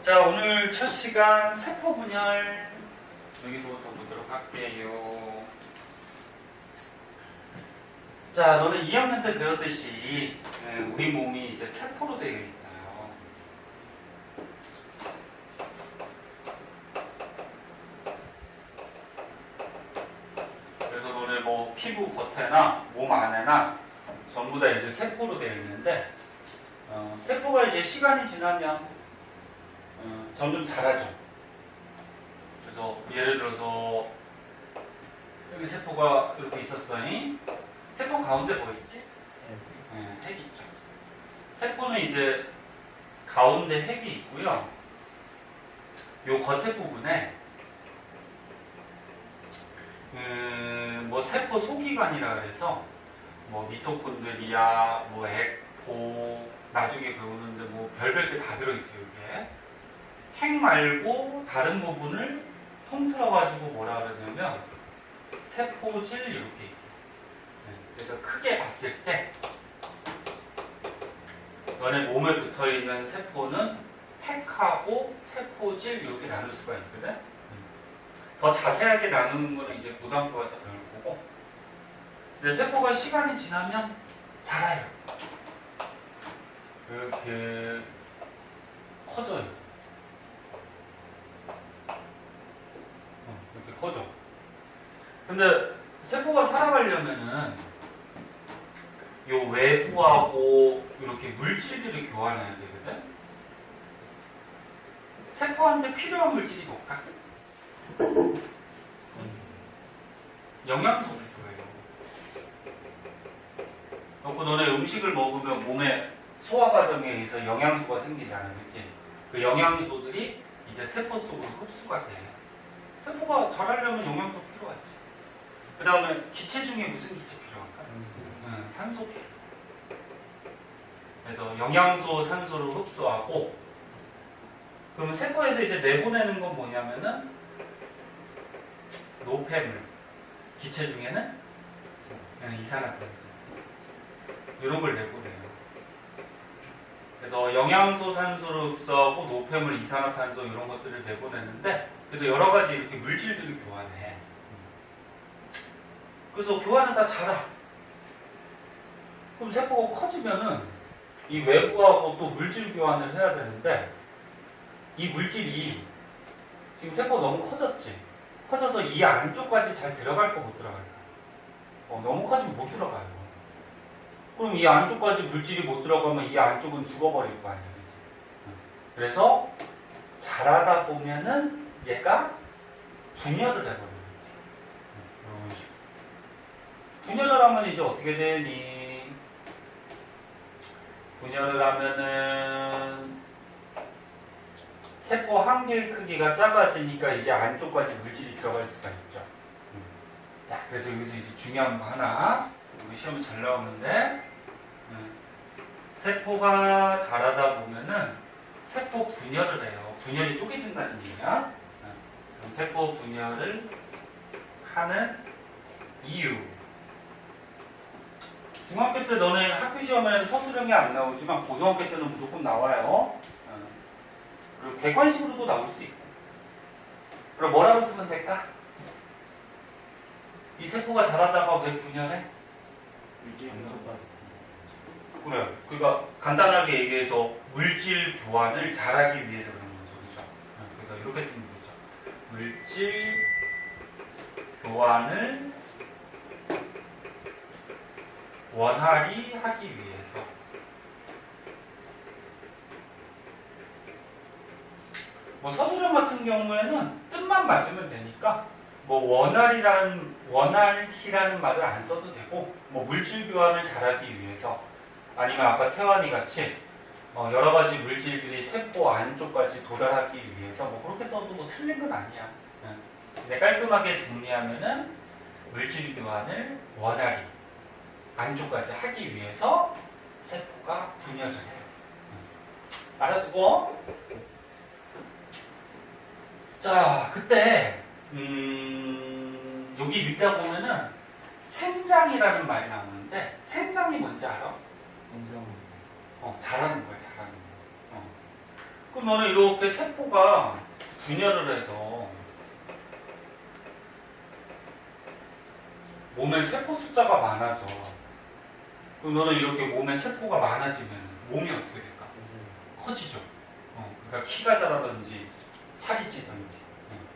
자, 오늘 첫 시간 세포 분열 여기서부터 보도록 할게요. 자, 너는 2학년 때 배웠듯이 우리 몸이 이제 세포로 되어 있어요. 그래서 너네 뭐 피부 겉에나 몸 안에나 전부 다 이제 세포로 되어 있는데 세포가 이제 시간이 지나면 점점 자라죠. 그래서 예를 들어서 여기 세포가 이렇게 있었어요. 세포 가운데 뭐 있지? 핵이 있죠. 세포는 이제 가운데 핵이 있고요. 요 겉에 부분에 뭐 세포 소기관이라 그래서 뭐 미토콘드리아, 뭐 에코, 나중에 배우는데 뭐 별별 게 다 들어있어요. 이게 핵 말고 다른 부분을 통틀어가지고 뭐라 그러냐면 세포질 이렇게 있고. 그래서 크게 봤을 때 너네 몸에 붙어있는 세포는 핵하고 세포질 이렇게 나눌 수가 있거든. 더 자세하게 나누는 거는 이제 고등학교 가서 배울 거고. 근데 세포가 시간이 지나면 자라요. 이렇게 커져요. 이렇게 커져. 근데 세포가 살아가려면은 요 외부하고 이렇게 물질들을 교환해야 되거든. 세포한테 필요한 물질이 뭘까? 영양소를 줘요. 그리고 너네 음식을 먹으면 몸에 소화 과정에 의해서 영양소가 생기잖아, 그치? 그 영양소들이 이제 세포 속으로 흡수가 돼. 세포가 자라려면 영양소 필요하지. 그 다음에 기체 중에 무슨 기체 필요할까? 산소 필요. 그래서 영양소, 산소를 흡수하고, 그러면 세포에서 이제 내보내는 건 뭐냐면은 노폐물. 기체 중에는 이산화탄소. 이런 걸 내보내요. 그래서 영양소, 산소를 흡수하고 노폐물, 이산화탄소 이런 것들을 내보내는데, 그래서 여러 가지 이렇게 물질들을 교환해. 그래서 교환하다 자라. 그럼 세포가 커지면은 이 외부하고 또 물질 교환을 해야 되는데, 이 물질이 지금 세포가 너무 커졌지. 커져서 이 안쪽까지 잘 들어갈까 못 들어갈까? 너무 커지면 못 들어가요. 그럼 이 안쪽까지 물질이 못 들어가면 이 안쪽은 죽어버릴 거 아니야. 그래서 자라다 보면은 얘가 분열을 해버려요. 분열을 하면 이제 어떻게 되니? 분열을 하면은 세포 한 개의 크기가 작아지니까 이제 안쪽까지 물질이 들어갈 수가 있죠. 자, 그래서 여기서 이제 중요한 거 하나, 우리 시험에 잘 나오는데, 세포가 자라다 보면은 세포 분열을 해요. 분열이 쪼개진다는 얘기야. 그럼 세포 분열을 하는 이유. 중학교 때 너네 학교 시험에는 서술형이 안 나오지만 고등학교 때는 무조건 나와요. 그리고 객관식으로도 나올 수 있고. 그럼 뭐라고 쓰면 될까? 이 세포가 자라다가 왜 분열해? 그래. 그러니까 간단하게 얘기해서 물질 교환을 잘하기 위해서 그런 소리죠. 그래서 이렇게 쓰면 되죠. 물질 교환을 원활히 하기 위해서. 뭐 서술형 같은 경우에는 뜻만 맞으면 되니까 뭐 원활히라는 말을 안 써도 되고, 뭐 물질 교환을 잘하기 위해서, 아니면 아까 태환이 같이 여러 가지 물질들이 세포 안쪽까지 도달하기 위해서 뭐 그렇게 써도 뭐 틀린 건 아니야. 근데 깔끔하게 정리하면은 물질 교환을 원활히 안쪽까지 하기 위해서 세포가 분열을 해요. 알아두고. 자, 그때 여기 밑에 보면은 생장이라는 말이 나오는데, 생장이 뭔지 알아? 생장. 잘하는 거야, 잘하는 거. 그럼 너는 이렇게 세포가 분열을 해서 몸에 세포 숫자가 많아져. 그럼 너는 이렇게 몸에 세포가 많아지면 몸이 어떻게 될까? 커지죠. 그러니까 키가 자라든지 살이 찌든지.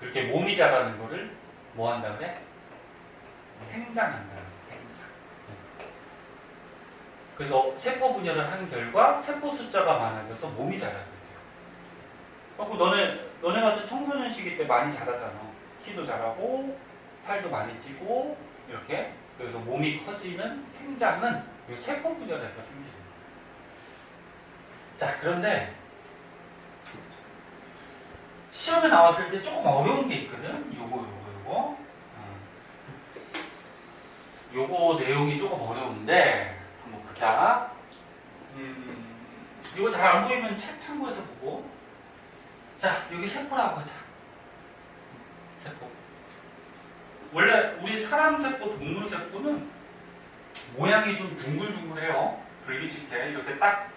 그렇게 몸이 자라는 거를 뭐 한다 그래? 생장한다. 생장. 그래서 세포 분열을 한 결과 세포 숫자가 많아져서 몸이 자라게 돼요. 그리고 너네 같은 청소년 시기 때 많이 자라잖아. 키도 자라고 살도 많이 찌고 이렇게. 그래서 몸이 커지는 생장은 이 세포 분열에서 생기는 거예요. 자, 그런데 시험에 나왔을 때 조금 어려운 게 있거든. 요거 내용이 조금 어려운데 한번 보자. 이거 잘 안 보이면 책 참고해서 보고. 자, 여기 세포라고 하자. 세포. 원래 우리 사람 세포, 동물 세포는 모양이 좀 둥글둥글해요. 불규칙해. 이렇게 딱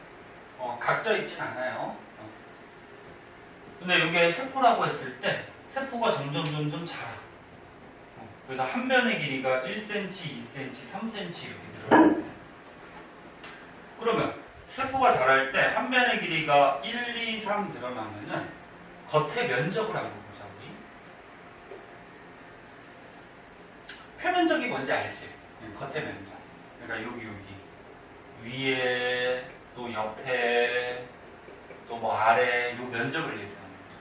각져 있진 않아요. 근데 이게 세포라고 했을 때 세포가 점점 자라. 그래서 한 면의 길이가 1cm, 2cm, 3cm 이렇게 늘어나요. 그러면 세포가 자랄 때 한 면의 길이가 1, 2, 3 늘어나면은 겉의 면적을 한번 보자 우리. 표면적이 뭔지 알지? 겉의 면적. 그러니까 여기 위에 또 옆에 또 뭐 아래 요 면적을 얘기하는 거죠.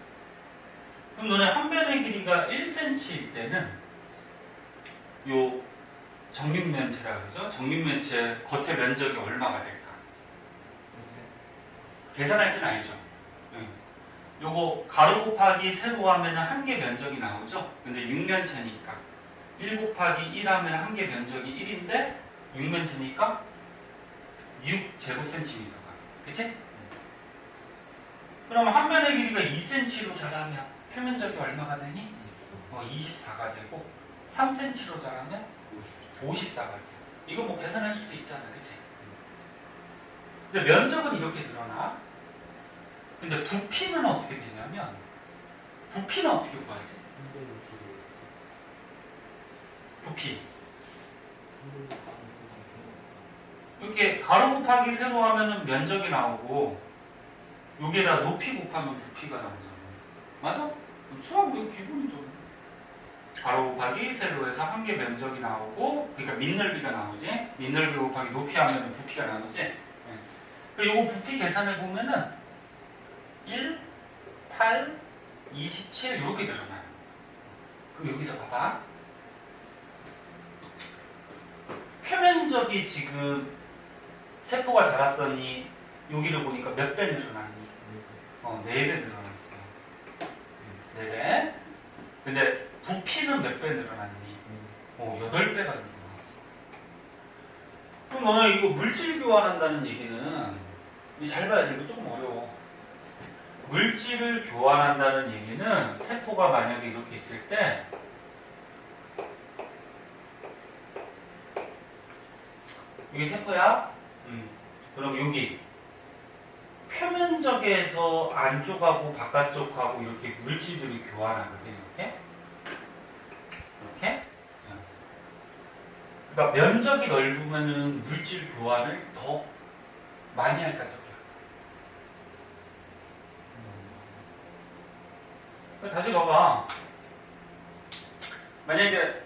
그럼 너네 한 면의 길이가 1cm일 때는 요 정육면체라 그러죠? 정육면체 겉의 면적이 얼마가 될까? 계산할지는 알죠? 요거 가로 곱하기 세로 하면 한 개 면적이 나오죠? 근데 6면체니까 1 곱하기 1 하면 한 개 면적이 1인데 6면체니까 6제곱센티미터가. 그치? 그러면 한 면의 길이가 2cm로 자라면 표면적이 얼마가 되니? 24가 되고 3cm로 자라면 54가 돼요. 이거 뭐 계산할 수도 있잖아. 그치? 근데 면적은 이렇게 늘어나. 근데 부피는 어떻게 되냐면 부피는 어떻게 구하지? 부피. 이렇게 가로 곱하기 세로 하면은 면적이 나오고 여기에다 높이 곱하면 부피가 나오잖아. 맞아? 수학 이거 기본이죠. 가로 곱하기 세로에서 한 개 면적이 나오고 그러니까 밑넓이가 나오지. 밑넓이 곱하기 높이 하면 부피가 나오지. 그리고 이거 부피 계산해 보면은 1, 8, 27 이렇게 늘어나요. 그럼 여기서 봐봐. 표면적이 지금 세포가 자랐더니 여기를 보니까 몇 배 늘어났니? 4배 늘어났어요. 4배. 근데 부피는 몇 배 늘어났니? 8배가 늘어났어. 그럼 너는 이거 물질 교환한다는 얘기는 잘 봐야 돼. 이거 조금 어려워. 물질을 교환한다는 얘기는 세포가 만약에 이렇게 있을 때 여기 세포야? 그럼 여기 표면적에서 안쪽하고 바깥쪽하고 이렇게 물질들이 교환하거든. 이렇게? 그러니까 면적이 넓으면은 물질 교환을 더 많이 할까 적게 할까? 다시 봐봐. 만약에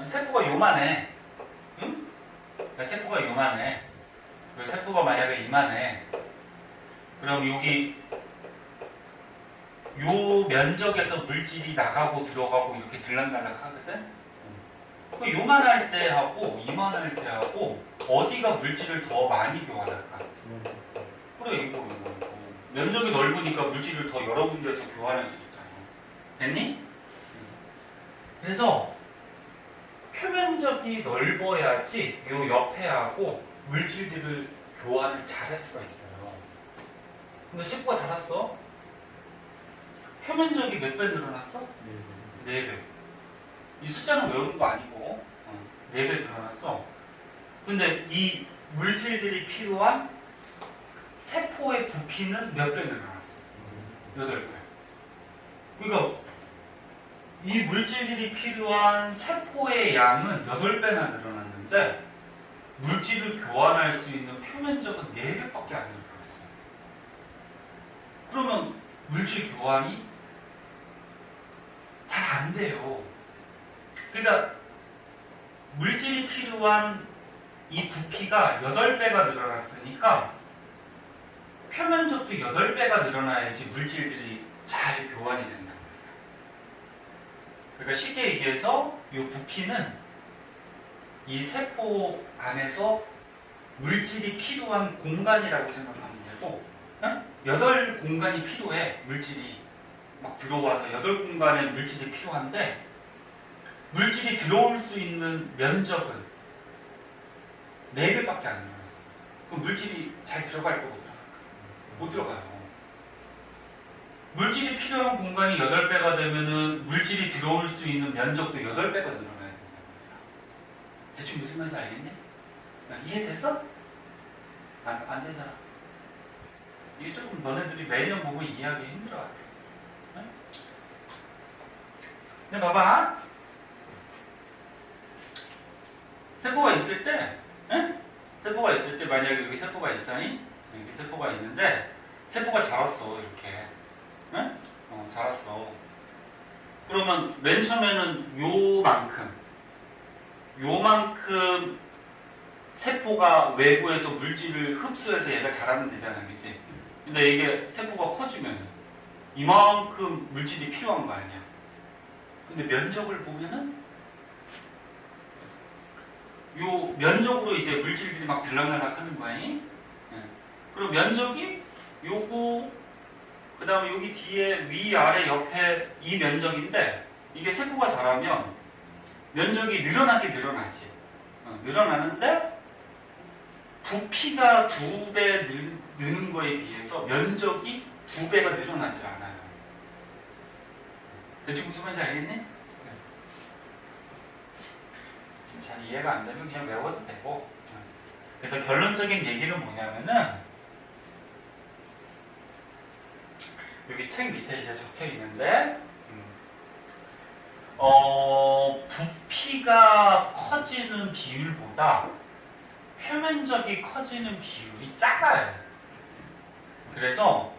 세포가 요만해. 응? 세포가 요만해. 세포가 만약에 이만해. 그럼 여기 요 면적에서 물질이 나가고 들어가고 이렇게 들락날락 하거든? 그 요만할 때 하고 이만할 때 하고 어디가 물질을 더 많이 교환할까? 그래, 이거. 면적이 넓으니까 물질을 더 여러 군데서 교환할 수 있잖아. 됐니? 그래서 표면적이 넓어야지 요 옆에 하고 물질들을 교환을 잘 할 수가 있어요. 근데 세포가 자랐어? 표면적이 몇 배 늘어났어? 4배. 이 숫자는 외우는 거 아니고 4배 늘어났어. 근데 이 물질들이 필요한 세포의 부피는 몇 배 늘어났어? 8배. 그러니까 이 물질들이 필요한 세포의 양은 8배나 늘어났는데 물질을 교환할 수 있는 표면적은 4배밖에 안 늘어났어요. 그러면 물질 교환이 잘 안 돼요. 그러니까 물질이 필요한 이 부피가 8배가 늘어났으니까 표면적도 8배가 늘어나야지 물질들이 잘 교환이 된다. 그러니까 쉽게 얘기해서 이 부피는 이 세포 안에서 물질이 필요한 공간이라고 생각하면 되고, 8공간이 필요해. 물질이 막 들어와서 8공간의 물질이 필요한데 물질이 들어올 수 있는 면적은 4배밖에 안 늘어났어. 그럼 물질이 잘 들어갈 거고 못 들어가요. 물질이 필요한 공간이 8배가 되면은 물질이 들어올 수 있는 면적도 8배가 늘어나야 된단 말이야. 대충 무슨 말인지 알겠니? 이해됐어? 안 되잖아. 이게 조금 너네들이 매년 보고 이해하기 힘들어. 근데 봐봐. 세포가 있을 때, 세포가 있을 때 만약에 여기 세포가 있어니? 여기 세포가 있는데 세포가 자랐어 이렇게. 자랐어. 그러면 맨 처음에는 요만큼 세포가 외부에서 물질을 흡수해서 얘가 자라면 되잖아, 그치? 근데 이게 세포가 커지면 이만큼 물질이 필요한 거 아니야. 근데 면적을 보면은 요 면적으로 이제 물질들이 막 들락날락 하는 거 아니? 그럼 면적이 요거 그 다음에 여기 뒤에 위, 아래, 옆에 이 면적인데 이게 세포가 자라면 면적이 늘어나지. 늘어나는데 부피가 2배 느는 거에 비해서 면적이 2배가 늘어나질 않아요. 대충 무슨 말인지 알겠니? 잘 이해가 안 되면 그냥 외워도 되고. 그래서 결론적인 얘기는 뭐냐면은 여기 책 밑에 이제 적혀 있는데, 부피가 커지는 비율보다 표면적이 커지는 비율이 작아요. 그래서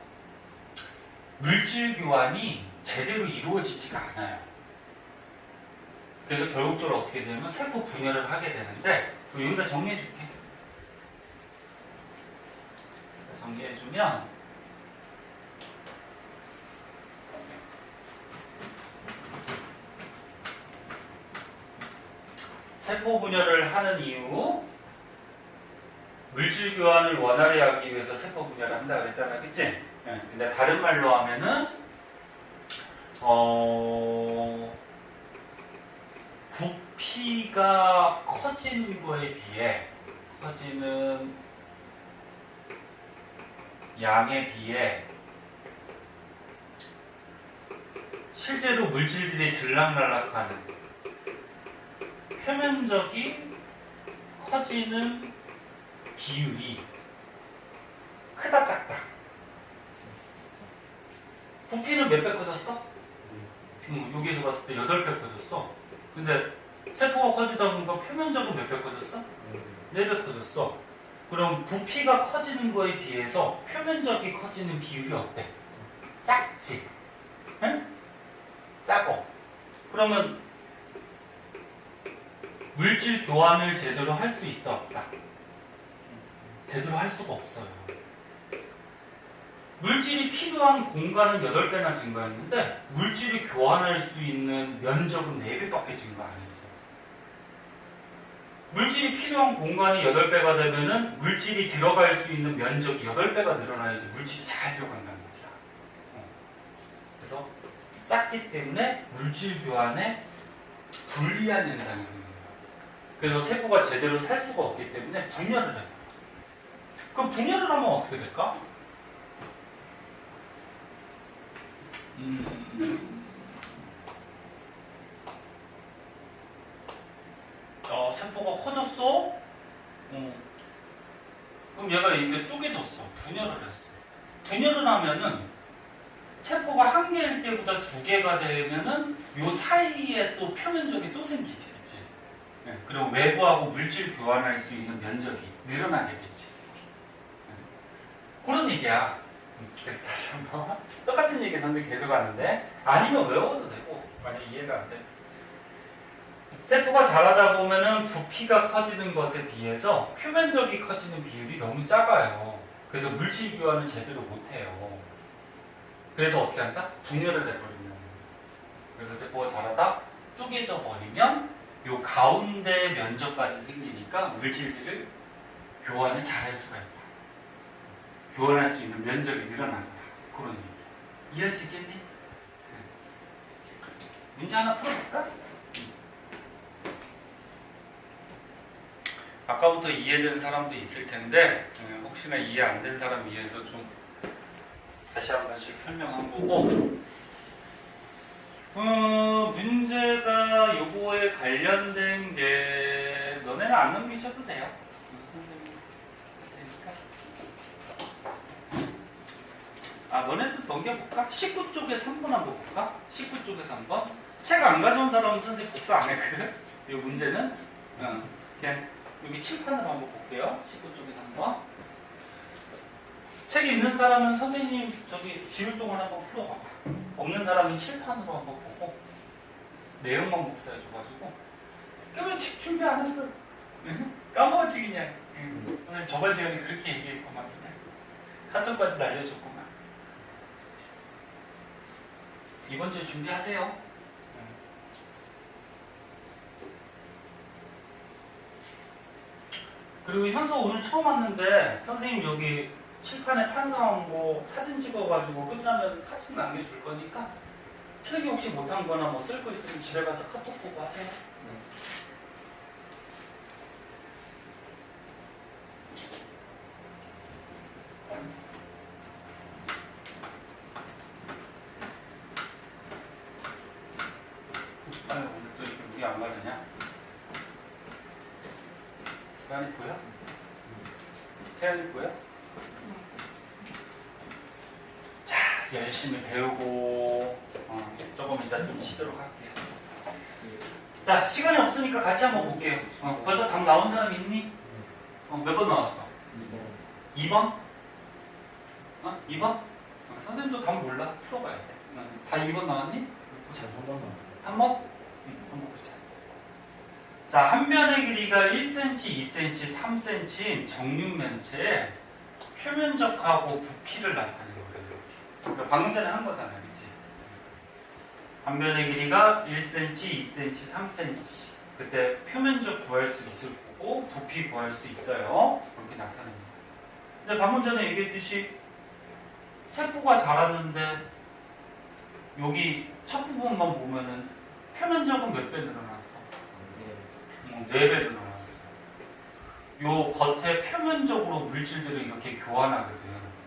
물질 교환이 제대로 이루어지지가 않아요. 그래서 결국적으로 어떻게 되냐면 세포 분열을 하게 되는데, 여기다 정리해줄게. 정리해주면 세포 분열을 하는 이유, 물질 교환을 원활히 하기 위해서 세포 분열을 한다 그랬잖아, 그치? 근데 다른 말로 하면은 부피가 커지는 거에 비해 커지는 양에 비해 실제로 물질들이 들락날락하는 표면적이 커지는 비율이 크다 작다. 부피는 몇 배 커졌어? 여기에서 봤을 때 8배 커졌어. 근데 세포가 커지다 보니까 표면적은 몇 배 커졌어? 4배 커졌어. 그럼 부피가 커지는 거에 비해서 표면적이 커지는 비율이 어때? 작지? 응? 작어. 그러면 물질 교환을 제대로 할 수 있다 없다? 제대로 할 수가 없어요. 물질이 필요한 공간은 8배나 증가했는데 물질이 교환할 수 있는 면적은 4배밖에 증가 안 했어요. 물질이 필요한 공간이 8배가 되면은 물질이 들어갈 수 있는 면적이 8배가 늘어나야지 물질이 잘 들어간다는 거야. 그래서 작기 때문에 물질 교환에 불리한 현상이 생깁니다. 그래서 세포가 제대로 살 수가 없기 때문에 분열을 해요. 그럼 분열을 하면 어떻게 될까? 세포가 커졌어? 그럼 얘가 이렇게 쪼개졌어. 분열을 했어. 분열을 하면은 세포가 한 개일 때보다 두 개가 되면은 요 사이에 또 표면적이 또 생기지, 그치? 네. 그리고 외부하고 물질 교환할 수 있는 면적이 늘어나게 되지. 네. 그런 얘기야. 그래서 다시 한번 똑같은 얘기 선생님 계속 하는데 아니면 외워도 되고 만약 이해가 안 돼. 세포가 자라다 보면은 부피가 커지는 것에 비해서 표면적이 커지는 비율이 너무 작아요. 그래서 물질 교환을 제대로 못해요. 그래서 어떻게 한다? 분열을 해버리면. 그래서 세포가 자라다 쪼개져 버리면 요 가운데 면적까지 생기니까 물질들을 교환을 잘할 수가 있다. 교환할 수 있는 면적이 늘어난다. 그런 얘기. 이해할 수 있겠니? 문제 하나 풀어볼까? 아까부터 이해된 사람도 있을 텐데 혹시나 이해 안 된 사람 위해서 좀 다시 한 번씩 설명한 거고 문제가 요거에 관련된 게 너네는 안 넘기셔도 돼요. 너네도 넘겨볼까? 19쪽에 3번 한번 볼까? 19쪽에 3번. 책 안 가져온 사람은 선생님 복사 안 했거든? 이 문제는. 그냥 여기 칠판으로 한번 볼게요. 19쪽에 3번. 책이 있는 사람은 선생님 저기 지울 동안 한번 풀어봐봐. 없는 사람은 칠판으로 한번 보고 내용만 복사해줘가지고 그러면 책 준비 안 했어. 까먹었지 그냥. 선생님 저번 시간에 그렇게 얘기했구만 그냥. 카톡까지 날려줬구만. 이번 주에 준비하세요. 그리고 현서 오늘 처음 왔는데 선생님 여기 칠판에 판사한 거 사진 찍어가지고 끝나면 카톡 남겨줄 거니까 필기 혹시 못한 거나 뭐 쓸 거 있으면 집에 가서 카톡 보고 하세요. 아유, 오늘 또 이렇게 물이 안 마르냐? 태연이 보여? 태연이 보여? 자, 열심히 배우고 조금 이따 좀 쉬도록 할게요. 자, 시간이 없으니까 같이 한번 볼게요. 벌써 답 나온 사람 있니? 몇 번 나왔어? 2번? 2번? 선생님도 답 몰라. 풀어봐야 돼. 다 2번 나왔니? 3번? 한번 보자. 자, 한 변의 길이가 1cm, 2cm, 3cm인 정육면체에 표면적하고 부피를 나타내는 거예요. 그러니까 방금 전에 한 거잖아요. 그치? 한 변의 길이가 1cm, 2cm, 3cm. 그때 표면적 구할 수 있을 거고 부피 구할 수 있어요. 그렇게 나타냅니다. 근데 방금 전에 얘기했듯이 세포가 자라는데 여기 첫 부분만 보면은 표면적은 몇 배 늘어났어? 4배 늘어났어. 요 겉에 표면적으로 물질들을 이렇게 교환하거든.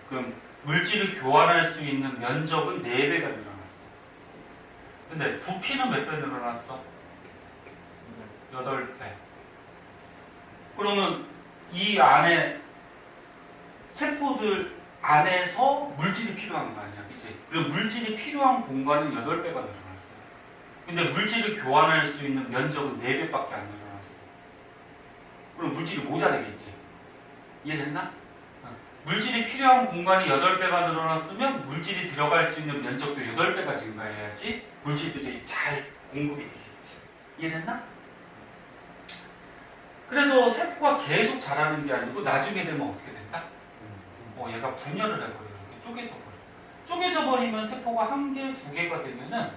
그럼 물질을 교환할 수 있는 면적은 4배가 늘어났어. 근데 부피는 몇 배 늘어났어? 8배. 그러면 이 안에 세포들 안에서 물질이 필요한 거 아니야, 그치? 그리고 물질이 필요한 공간은 8배가 늘어났어. 근데 물질을 교환할 수 있는 면적은 4배밖에 안 늘어났어. 그럼 물질이 모자라겠지. 이해됐나? 물질이 필요한 공간이 8배가 늘어났으면 물질이 들어갈 수 있는 면적도 8배가 증가해야지 물질들이 잘 공급이 되겠지. 이해됐나? 그래서 세포가 계속 자라는 게 아니고 나중에 되면 어떻게 된다? 얘가 분열을 해버려요. 쪼개져 버려. 쪼개져 버리면 세포가 1개, 2개가 되면은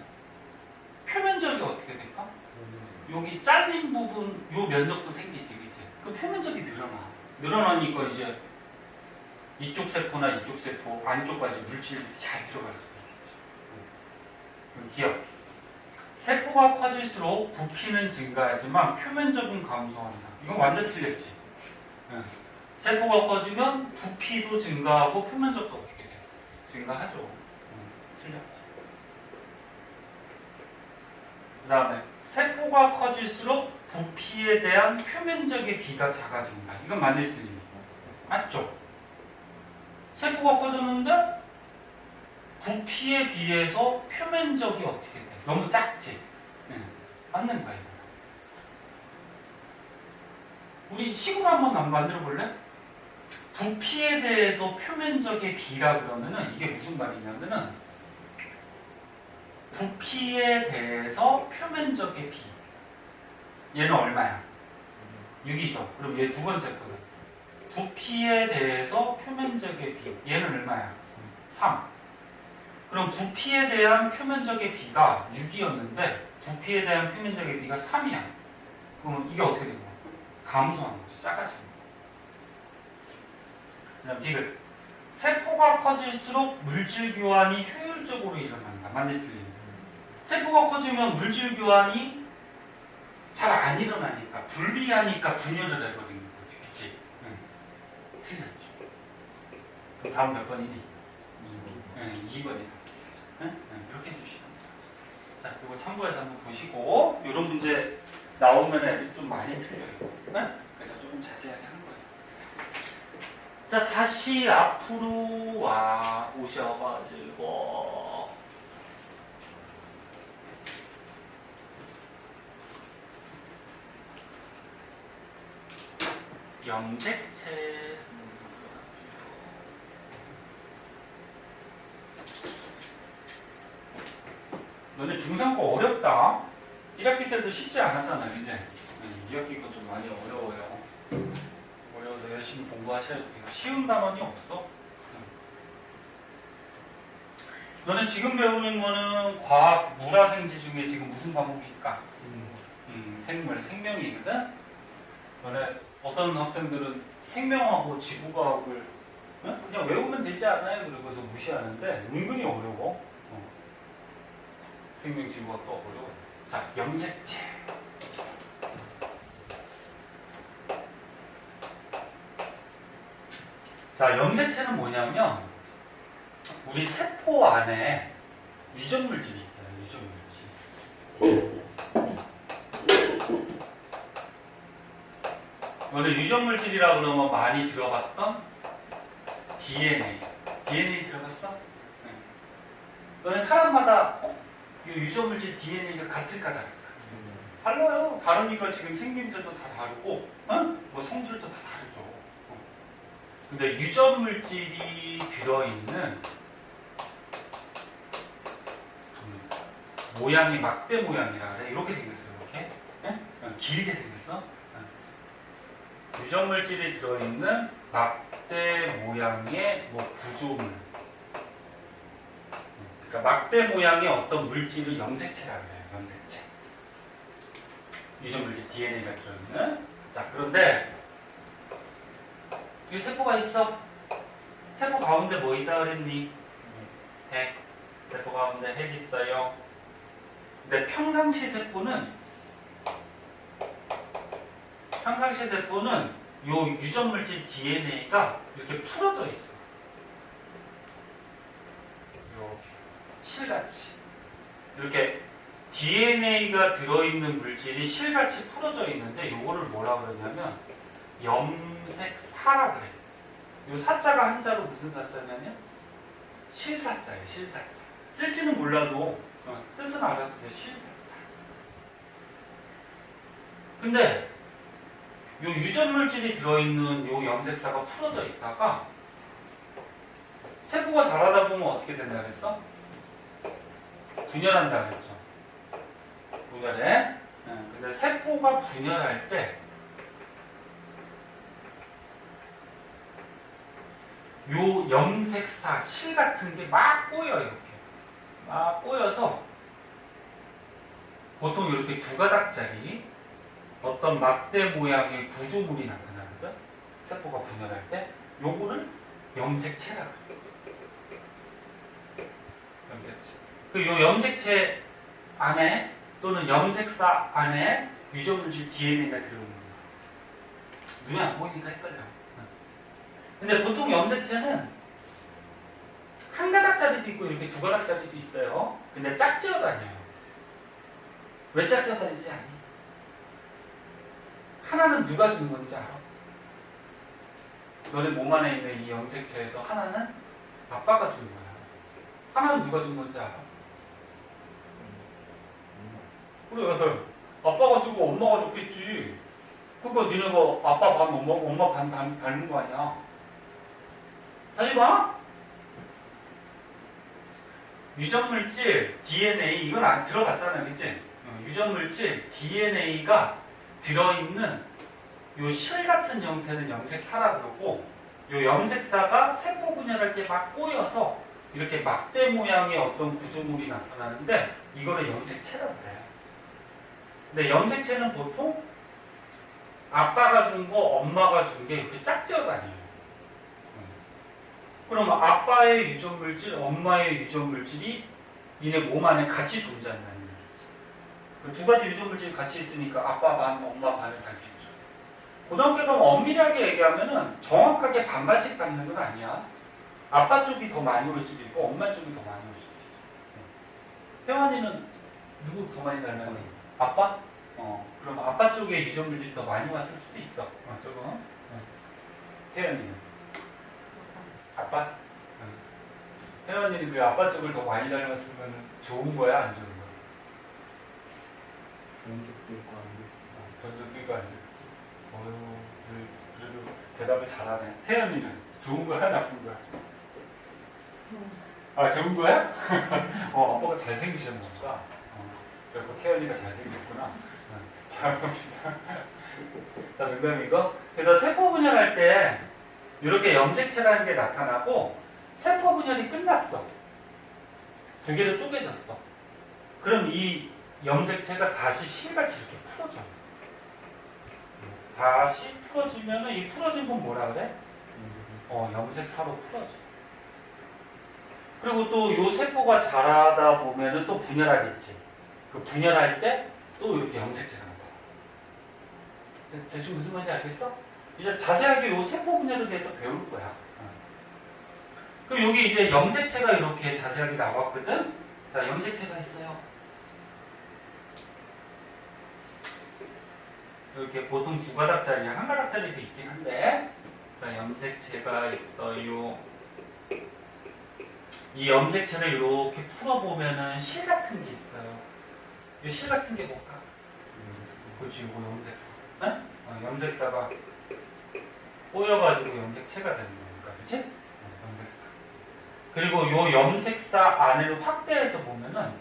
표면적이 어떻게 될까? 여기 잘린 부분, 요 면적도 생기지, 그치? 그 표면적이 늘어나. 늘어나니까 이제 이쪽 세포나 이쪽 세포 안쪽까지 물질들이 잘 들어갈 수가 있겠죠. 기억. 세포가 커질수록 부피는 증가하지만 표면적은 감소한다. 이건 완전 틀렸지. 세포가 커지면 부피도 증가하고 표면적도 어떻게 돼? 증가하죠. 틀렸지. 그 다음에 세포가 커질수록 부피에 대한 표면적의 비가 작아진다. 이건 맞는 틀립니다. 맞죠? 세포가 커졌는데 부피에 비해서 표면적이 어떻게 돼? 너무 작지? 맞는 거야. 우리 식으로 한번 만들어 볼래? 부피에 대해서 표면적의 비라 그러면은 이게 무슨 말이냐면은 부피에 대해서 표면적의 비. 얘는 얼마야? 6이죠. 그럼 얘 두 번째 거는 부피에 대해서 표면적의 비. 얘는 얼마야? 3. 그럼 부피에 대한 표면적의 비가 6이었는데 부피에 대한 표면적의 비가 3이야. 그럼 이게 어떻게 된 거야? 감소하는 거지. 작아지는 거야. 그다음 디귿. 세포가 커질수록 물질 교환이 효율적으로 일어난다. 맞네, 틀리네. 세포가 커지면 물질 교환이 잘 안 일어나니까 불리하니까 분열을 해버리는 거지. 그치? 응. 틀렸죠. 그럼 다음 몇 번이니? 2번이다. 이렇게 해주시면 됩니다. 자, 이거 참고해서 한번 보시고 이런 문제 나오면 애들 좀 많이 틀려요. 그래서 조금 자세하게 한 거예요. 자, 다시 앞으로 와 오셔가지고 염색체 너네 중3 거 어렵다. 1학기 때도 쉽지 않았잖아, 이제. 2학기 거 좀 많이 어려워요. 어려워서 열심히 공부하셔야 돼요. 쉬운 단원이 없어. 너네 지금 배우는 거는 과학, 물화생지 중에 지금 무슨 과목일까? 생물, 생명이거든? 너네 어떤 학생들은 생명하고 지구과학을 그냥 외우면 되지 않아요? 그러고서 무시하는데 은근히 어려워. 생명지구가 또 어려워. 자, 염색체. 자, 염색체는 뭐냐면 우리 세포 안에 유전물질이 있어요. 유전물질. 원래 유전물질이라고 그러면 많이 들어봤던 DNA. DNA 들어봤어? 네. 너네 사람마다 이 유전물질 DNA가 같을까 다를까? 달라요. 다르니까 지금 생김새도 다 다르고, 뭐 성질도 다 다르죠. 근데 유전물질이 들어있는 모양이 막대 모양이라 그래. 이렇게 생겼어요. 이렇게 길게 생겼어. 유전물질이 들어있는 막대 모양의 뭐 구조물. 그러니까 막대 모양의 어떤 물질을 염색체라고 해요. 염색체. 유전물질 DNA가 들어있는. 자, 그런데 이 세포가 있어. 세포 가운데 뭐 있다 그랬니? 핵. 세포 가운데 핵 있어요. 근데 평상시 세포는 요 유전물질 DNA가 이렇게 풀어져 있어. 이렇게 실같이 이렇게 DNA가 들어있는 물질이 실같이 풀어져 있는데 요거를 뭐라 그러냐면 염색사라 그래. 요 사자가 한자로 무슨 사자냐면 실사자예요. 실사자. 쓸지는 몰라도 뜻은 알아두세요. 실사자. 근데 요 유전물질이 들어있는 요 염색사가 풀어져 있다가 세포가 자라다 보면 어떻게 된다 그랬어? 분열한다 그랬죠. 분열해. 근데 세포가 분열할 때 요 염색사, 실 같은 게 막 꼬여요. 이렇게. 막 꼬여서 보통 이렇게 두 가닥짜리 어떤 막대 모양의 구조물이 나타나거든. 세포가 분열할 때 요거를 염색체라고 해요. 염색체. 그 요 염색체 안에 또는 염색사 안에 유전물질 DNA가 들어오는 거야. 눈에 안 보이니까 헷갈려. 근데 보통 염색체는 한 가닥짜리도 있고 이렇게 두 가닥짜리도 있어요. 근데 짝지어 다녀요. 왜 짝지어 다니지 않니? 하나는 누가 주는 건지 알아? 너네 몸 안에 있는 이 염색체에서 하나는 아빠가 준 거야. 하나는 누가 준 건지 알아? 그래. 아빠가 주고 엄마가 줬겠지. 그러니까 니네가 아빠 반, 엄마 반 닮은 거 아니야. 다시 봐. 유전물질, DNA, 이건 안 들어봤잖아, 그치? 유전물질, DNA가 들어있는 요 실 같은 형태는 염색사라 그러고, 요 염색사가 세포 분열할 때 막 꼬여서 이렇게 막대 모양의 어떤 구조물이 나타나는데, 이거를 염색체라고 그래요. 근데 염색체는 보통 아빠가 준 거, 엄마가 준 게 이렇게 짝지어 다녀요. 그럼 아빠의 유전물질, 엄마의 유전물질이 니네 몸 안에 같이 존재한다는 얘기지. 그 두 가지 유전물질이 같이 있으니까 아빠 반, 엄마 반을 닮겠죠. 고등학교 가면 엄밀하게 얘기하면은 정확하게 반반씩 닮는 건 아니야. 아빠 쪽이 더 많이 올 수도 있고 엄마 쪽이 더 많이 올 수도 있어. 태환이는 누구 더 많이 닮았니? 아빠? 그럼 아빠 쪽에 유전물질이 더 많이 왔을 수도 있어. 조금. 태연이는? 아빠? 태연이는 그 아빠 쪽을 더 많이 닮았으면 좋은 거야, 안 좋은 거야? 좋은 적도 있고 안 좋은 좋은 적도 있고 안 좋은 거. 어휴, 그래도 대답을 잘하네. 태연이는 좋은 거야, 나쁜 거야? 아, 좋은 거야? 아빠가 잘생기셨나 보다. 그래서 태연이가 잘생겼구나. 잘 봅시다. 자, 농담이고. 그래서 세포 분열할 때 이렇게 염색체라는 게 나타나고 세포 분열이 끝났어. 두 개로 쪼개졌어. 그럼 이 염색체가 다시 실같이 이렇게 풀어져. 다시 풀어지면은 이 풀어진 건 뭐라 그래? 염색사로 풀어져. 그리고 또 이 세포가 자라다 보면은 또 분열하겠지. 그 분열할 때 또 이렇게 염색체가 나타나. 대충 무슨 말인지 알겠어? 이제 자세하게 이 세포 분열에 대해서 배울 거야. 그럼 여기 이제 염색체가 이렇게 자세하게 나왔거든? 자, 염색체가 있어요. 이렇게 보통 두 가닥짜리, 한 가닥짜리도 있긴 한데, 자, 염색체가 있어요. 이 염색체를 이렇게 풀어보면은 실 같은 게 있어요. 이 실 같은 게 뭘까? 그렇지, 이거 염색사. 네? 염색사가 꼬여가지고 염색체가 되는 거니까, 그치? 염색사. 그리고 이 염색사 안을 확대해서 보면은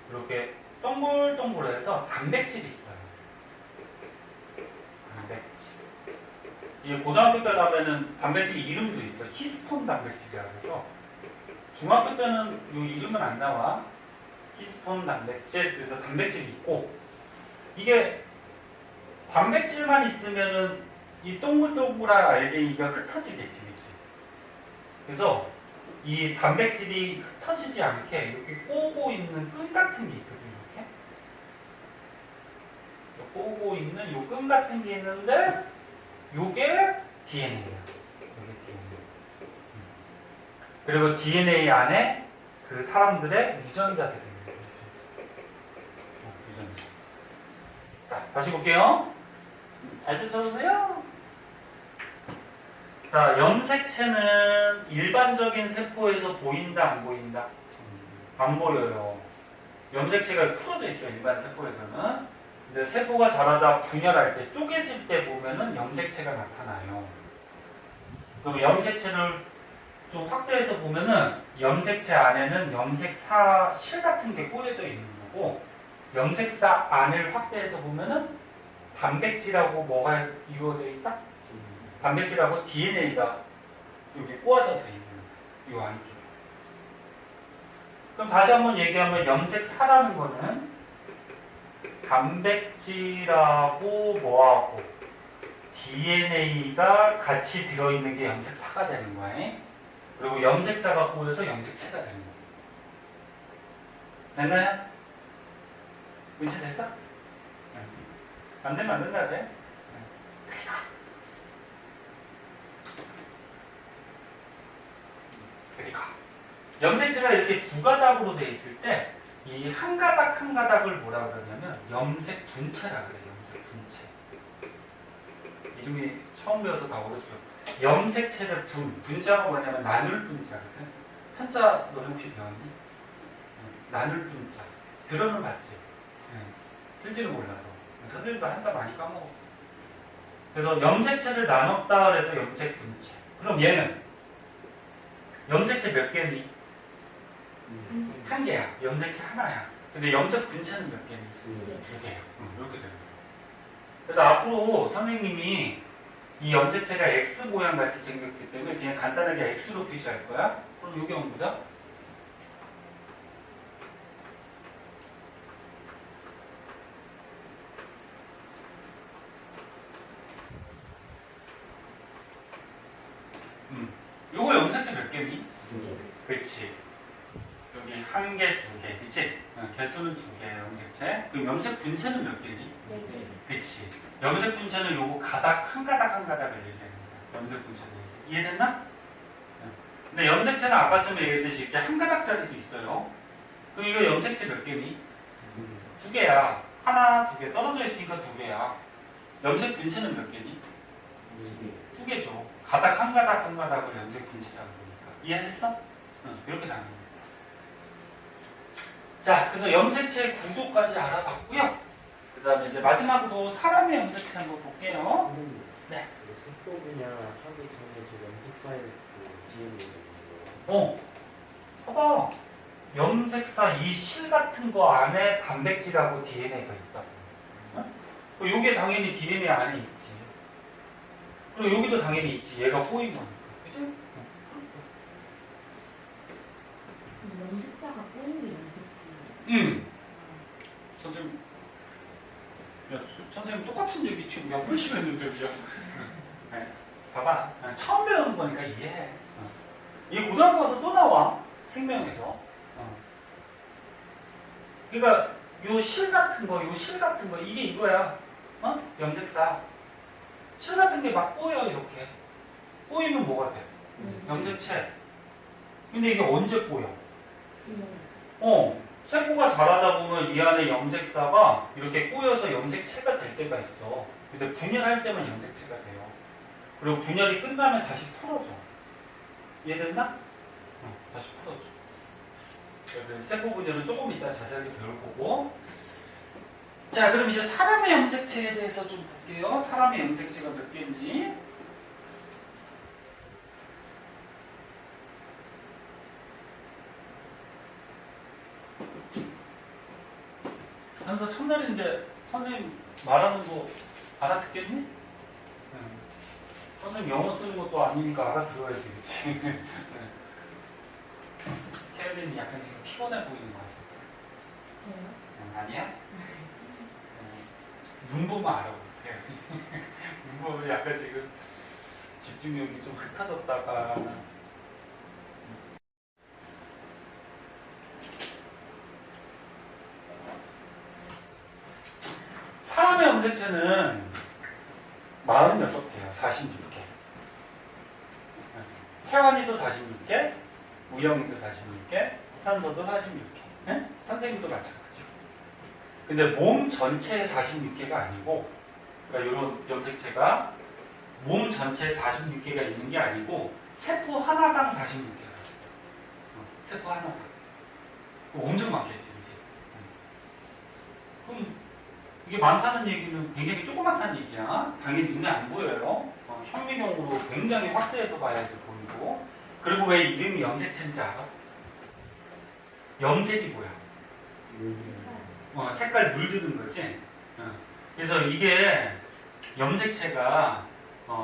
이렇게 동글동글해서 단백질이 있어요. 단백질. 이게 고등학교 때 가면은 단백질 이름도 있어요. 히스톤 단백질이라고 해서. 중학교 때는 이 이름은 안 나와. 히스톤 단백질. 그래서 단백질이 있고, 이게 단백질만 있으면은 이 동글동글한 알갱이가 흩어지겠지, 그치? 그래서 이 단백질이 흩어지지 않게 이렇게 꼬고 있는 끈 같은 게 있거든요, 이렇게. 꼬고 있는 요 끈 같은 게 있는데, 요게 DNA야. 요게 DNA. 그리고 DNA 안에 그 사람들의 유전자들이 있는 거예요. 유전자. 자, 다시 볼게요. 잘 쫓아오세요. 자, 염색체는 일반적인 세포에서 보인다, 안 보인다? 안 보여요. 염색체가 풀어져 있어요, 일반 세포에서는. 근데 세포가 자라다 분열할 때, 쪼개질 때 보면은 염색체가 나타나요. 그럼 염색체를 좀 확대해서 보면은 염색체 안에는 염색사 실 같은 게 꼬여져 있는 거고, 염색사 안을 확대해서 보면은 단백질하고 뭐가 이루어져 있다? 단백질하고 DNA가 여기 꼬아져서 있는 이 안쪽에. 그럼 다시 한번 얘기하면 염색사라는 거는 단백질하고 뭐하고 DNA가 같이 들어있는 게 염색사가 되는 거예요. 그리고 염색사가 꼬여서 염색체가 되는 거예요. 됐나요? 문제 됐어? 안 되면 안 된다 그래? 그러니까 염색체가 이렇게 두 가닥으로 되어 있을 때 이 한 가닥 한 가닥을 뭐라 그러냐면 염색 분체라 그래요. 염색 분체. 이름이 처음 배워서 다 어렵죠. 염색체를 분자가 뭐냐면 나눌 분자거든. 한자 너네 혹시 배웠니? 나눌 분자. 들어는 봤지? 쓸지는 몰라도. 선생님도 한자 많이 까먹었어. 그래서 염색체를 나눴다 그래서 염색 분체. 그럼 얘는 염색체 몇 개니? 한 개야. 염색체 하나야. 근데 염색 분체는 몇 개니? 두 개야. 이렇게 되는 거야. 그래서 앞으로 선생님이 이 염색체가 X 모양 같이 생겼기 때문에 그냥 간단하게 X로 표시할 거야. 그럼 여기 한번 보자. 요거 염색체 몇 개니? 그렇지. 여기 한 개, 두 개, 그치? 개수는 두 개, 염색체. 그럼 염색 분체는 몇 개니? 그치. 염색 분체는 요거 가닥, 한 가닥 한 가닥을 얘기하는 거야. 염색 분체는. 이해됐나? 근데 염색체는 아까처럼 얘기했듯이 이렇게 한 가닥짜리도 있어요. 그럼 이거 염색체 몇 개니? 두 개야. 하나, 두 개. 떨어져 있으니까 두 개야. 염색 분체는 몇 개니? 두 개죠. 가닥 한 가닥 한 가닥을 염색 분체라고 그러니까. 이해했어? 이렇게 나누는 거야. 자, 그래서 염색체 구조까지 알아봤고요. 그 다음에 이제 마지막으로 사람의 염색체 한번 볼게요. 네. 세포분야 하기 전에 저 염색사에 그 DNA 있는 거. 봐봐. 염색사 이 실 같은 거 안에 단백질하고 DNA가 있다고. 요게 당연히 DNA 안에 있지. 그리고 여기도 당연히 있지. 얘가 꼬인 거니까. 그치? 염색사가 꼬이는 염색체. 선생님. 야, 선생님 똑같은 얘기 지금 몇 번씩 했는데, 그죠? 네. 봐봐. 처음 배우는 거니까 이해해. 이게 고등학교 가서 또 나와. 생명에서. 그러니까, 요 실 같은 거, 이게 이거야. 염색사. 실 같은 게 막 꼬여, 이렇게. 꼬이면 뭐가 돼? 염색체. 근데 이게 언제 꼬여? 세포가 자라다 보면 이 안에 염색사가 이렇게 꼬여서 염색체가 될 때가 있어. 근데 분열할 때만 염색체가 돼요. 그리고 분열이 끝나면 다시 풀어져. 이해됐나? 다시 풀어줘. 그래서 세포 분열은 조금 이따 자세하게 배울 거고. 자, 그럼 이제 사람의 염색체에 대해서 좀 볼게요. 사람의 염색체가 몇 개인지. 현서 첫날인데 선생님 말하는 거 알아듣겠니? 선생님 영어 쓰는 것도 아니니까 알아들어야지, 그치? 태연이는 약간 지금 피곤해 보이는 것 같아. 아니야? 눈 보면 알아, 눈 보면 약간 지금 집중력이 좀 흩어졌다가. 사람의 염색체는 46개예요. 46개. 태환이도 46개, 우영이도 46개, 현서도 46개. 네? 선생님도 마찬가지고. 근데 몸 전체에 46개가 아니고, 그러니까 이런 염색체가 몸 전체에 46개가 있는 게 아니고, 세포 하나당 46개가 있어요. 세포 하나당. 엄청 많겠지, 그치? 그럼 이게 많다는 얘기는 굉장히 조그맣다는 얘기야. 당연히 눈에 안 보여요. 현미경으로 굉장히 확대해서 봐야지 보이고. 그리고 왜 이름이 염색체인지 알아? 염색이 뭐야? 색깔 물드는 거지. 그래서 이게 염색체가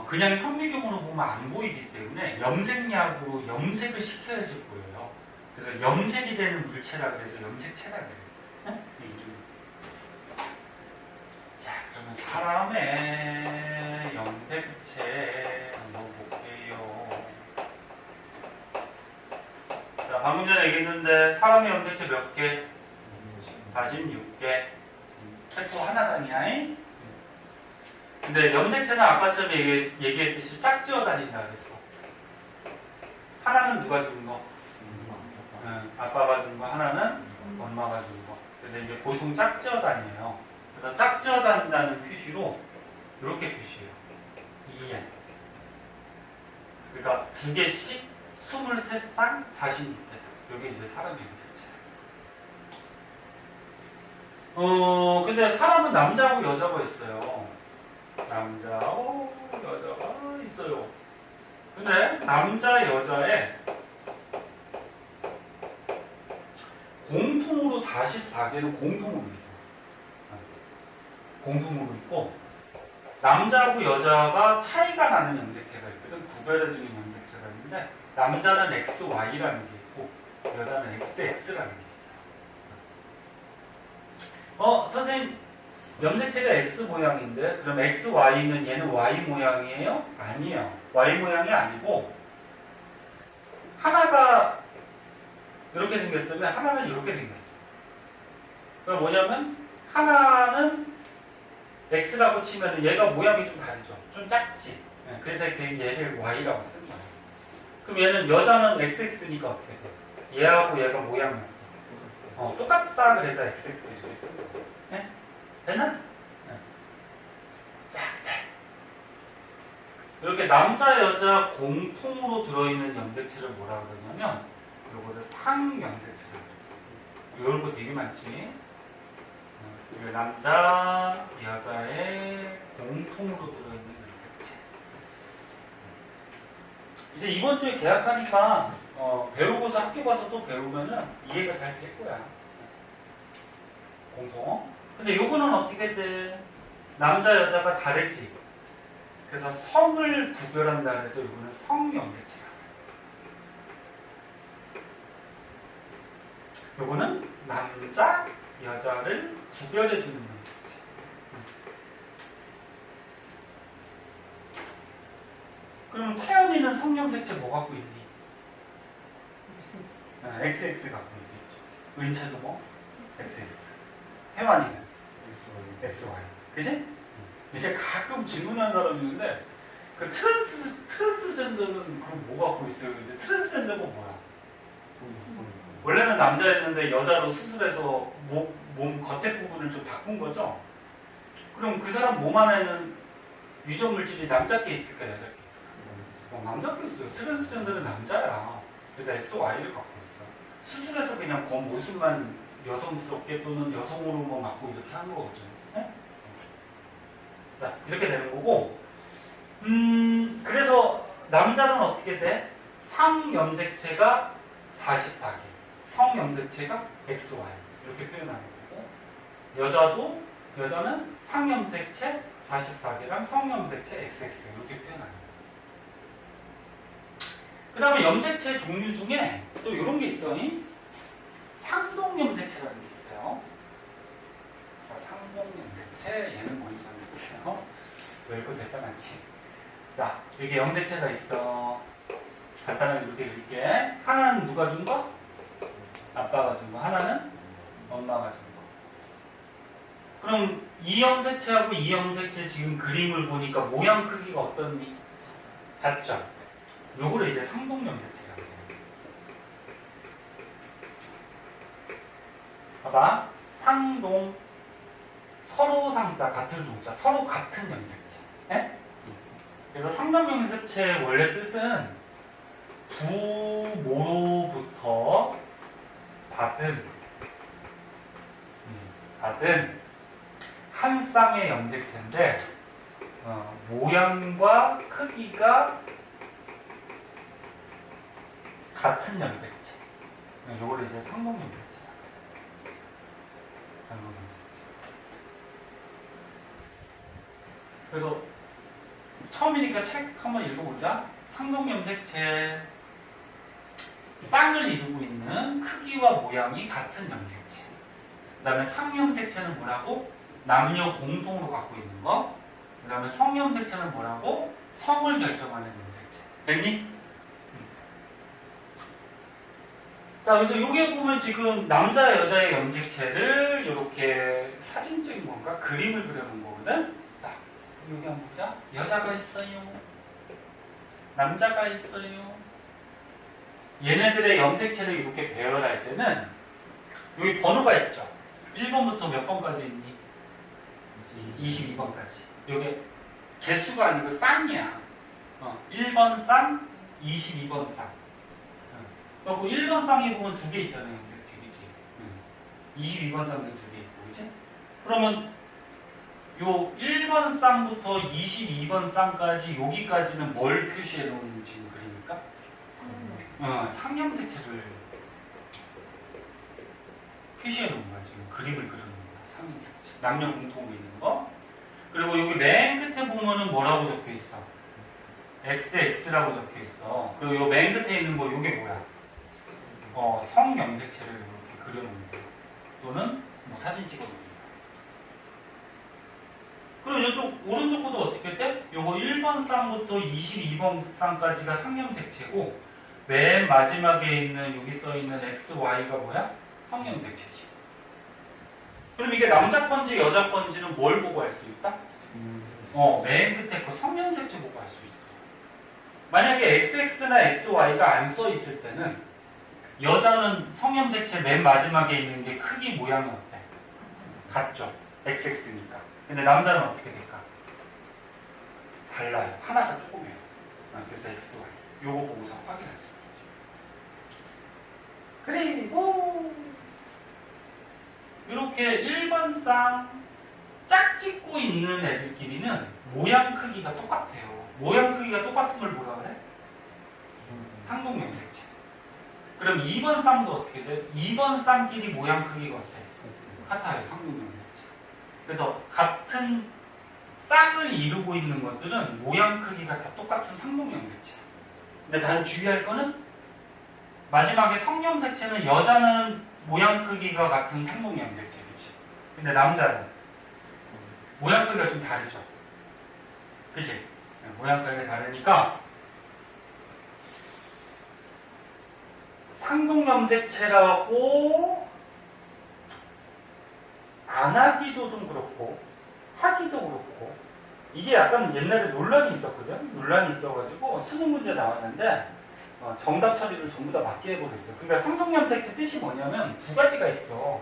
그냥 현미경으로 보면 안 보이기 때문에 염색약으로 염색을 시켜야지 보여요. 그래서 염색이 되는 물체라 그래서 염색체라 그래요. 자, 그러면 사람의 염색체 한번 볼게요. 자, 방금 전에 얘기했는데 사람의 염색체 몇 개? 46개. 세포 하나당이야. 근데 염색체는 아까처럼 얘기했듯이 짝지어 다닌다 그랬어. 하나는 누가 준 거? 아빠가 준 거, 하나는 엄마가 준 거. 그래서 이게 보통 짝지어 다녀요. 그래서 짝지어 다닌다는 표시로 이렇게 표시해요. 2n. 그러니까 2개씩 23쌍 46개다. 이게 이제 사람의 염색체. 근데 사람은 남자하고 여자가 있어요. 남자하고 여자가 있어요. 근데 남자, 여자의 공통으로 44개는 공통으로 있어요. 공통으로 있고, 남자하고 여자가 차이가 나는 염색체가 있거든. 구별해주는 염색체가 있는데, 남자는 XY라는 게 있고, 여자는 XX라는 게 있어요. 선생님, 염색체가 X 모양인데, 그럼 XY면 얘는 Y 모양이에요? 아니에요. Y 모양이 아니고, 하나가 이렇게 생겼으면 하나는 이렇게 생겼어요. 그럼 뭐냐면, 하나는 X라고 치면 얘가 모양이 좀 다르죠. 좀 작지. 그래서 얘를 Y라고 쓴 거예요. 그럼 얘는 여자는 XX니까 어떻게 돼? 얘하고 얘가 모양이 똑같다 그래서 XX 이렇게 쓴 거예요. 네? 됐나? 네. 자, 이렇게 남자, 여자 공통으로 들어있는 염색체를 뭐라고 그러냐면 요거를 상염색체라고 해요. 이런 거 되게 많지. 남자, 여자의 공통으로 들어있는 염색체. 이제 이번 주에 계약하니까 배우고서 학교 가서 또 배우면은 이해가 잘 될 거야. 공통. 근데 요거는 어떻게 돼? 남자, 여자가 다르지. 그래서 성을 구별한다 해서 요거는 성염색체야. 요거는 남자, 여자를 구별해주는 염색체. 그럼 태연이는 성염색체 뭐 갖고 있니? XX 갖고 있겠죠. 은채도 뭐? XX. 혜완이는? XY. 그지? 이제 가끔 질문하는 사람이 있는데 그 트랜스젠더는 그럼 뭐 갖고 있어요? 근데 트랜스젠더가 뭐야? 원래는 남자였는데 여자로 수술해서 몸 겉에 부분을 좀 바꾼 거죠? 그럼 그 사람 몸 안에는 유전 물질이 남자께 있을까 여자께 있을까? 남자께 있어요. 트랜스젠더는 남자야. 그래서 XY를 갖고 있어요. 수술해서 그냥 겉모습만 여성스럽게 또는 여성으로만 갖고 이렇게 하는 거거든요. 네? 자, 이렇게 되는 거고, 그래서 남자는 어떻게 돼? 상염색체가 44개, 성염색체가 XY 이렇게 표현하는 거고, 여자는 상염색체 44개랑 성염색체 XX 이렇게 표현하는 거예요. 그 다음에 염색체 종류 중에 또 이런 게 있어요. 상동염색체라는 게 있어요. 상동염색체, 얘는 뭔지 알겠어요? 별거 됐다 많지. 자, 여기 염색체가 있어. 간단하게 이렇게 드릴게. 하나는 누가 준 거? 아빠가 준 거. 하나는 엄마가 준 거. 그럼 이 염색체하고 이 염색체 지금 그림을 보니까 모양 크기가 어떻니? 같죠? 요거를 이제 상동염색체라고 해요. 봐봐. 상동, 서로 상자, 같은 동자, 서로 같은 염색체. 네? 그래서 상동염색체의 원래 뜻은 부모로부터 받은 한 쌍의 염색체인데 모양과 크기가 같은 염색체. 요걸 이제 상동염색체. 그래서 처음이니까 책 한번 읽어보자. 상동염색체, 쌍을 이루고 있는 크기와 모양이 같은 염색체. 그 다음에 상염색체는 뭐라고? 남녀 공통으로 갖고 있는 거. 그 다음에 성염색체는 뭐라고? 성을 결정하는 염색체. 됐니? 자, 그래서 여기에 보면 지금 남자, 여자의 염색체를 이렇게 사진적인 건가? 그림을 그려놓은 거거든? 자, 여기 한번 보자. 여자가 있어요. 남자가 있어요. 얘네들의 염색체를 이렇게 배열할 때는 여기 번호가 있죠. 1번부터 몇 번까지 있니? 22번까지. 여기 개수가 아니고 쌍이야. 1번 쌍, 22번 쌍. 그리고 1번 쌍에 보면 두 개 있잖아요. 염색체, 그치? 22번 쌍도 두 개 있고, 그치? 그러면 요 1번 쌍부터 22번 쌍까지 여기까지는 뭘 표시해 놓은 지금 그림입니까? 상염색체를 표시해 놓은 거야. 지금 그림을 그려놓은 거야. 상염색체. 남녀 공통으로 있는 거. 그리고 여기 맨 끝에 보면은 뭐라고 적혀 있어? XX라고 적혀 있어. 그리고 요 맨 끝에 있는 거 요게 뭐야? 성염색체를 이렇게 그려놓은 거야. 또는 뭐 사진 찍어놓은 거야. 그럼 이쪽 오른쪽 거도 어떻게 돼? 요거 1번 쌍부터 22번 쌍까지가 상염색체고 맨 마지막에 있는 여기 써있는 XY가 뭐야? 성염색체지. 그럼 이게 남자 건지 여자 건지는 뭘 보고 알 수 있다? 맨 끝에 그 성염색체 보고 알 수 있어. 만약에 XX나 XY가 안 써 있을 때는 여자는 성염색체 맨 마지막에 있는 게 크기 모양이 어때? 같죠? XX니까. 근데 남자는 어떻게 될까? 달라요. 하나가 조금해요. 그래서 XY. 요거 보고서 확인할 수 있죠. 그리고 이렇게 1번 쌍 짝짓고 있는 애들끼리는 모양 크기가 똑같아요. 모양 크기가 똑같은 걸 뭐라 그래? 상동염색체. 그럼 2번 쌍도 어떻게 돼? 2번 쌍끼리 모양 크기가 어때? 같아요. 상동염색체. 그래서 같은 쌍을 이루고 있는 것들은 모양 크기가 다 똑같은 상동염색체야. 근데 다른 주의할 거는 마지막에 성염색체는 여자는 모양 크기가 같은 상동염색체, 그치? 근데 남자는 모양 크기가 좀 다르죠? 그치? 모양 크기가 다르니까 상동염색체라고 안 하기도 좀 그렇고 하기도 그렇고 이게 약간 옛날에 논란이 있었거든. 논란이 있어가지고 수능 문제 나왔는데 정답 처리를 전부 다 맞게 해버렸어요. 그러니까 상동염색체 뜻이 뭐냐면 두 가지가 있어.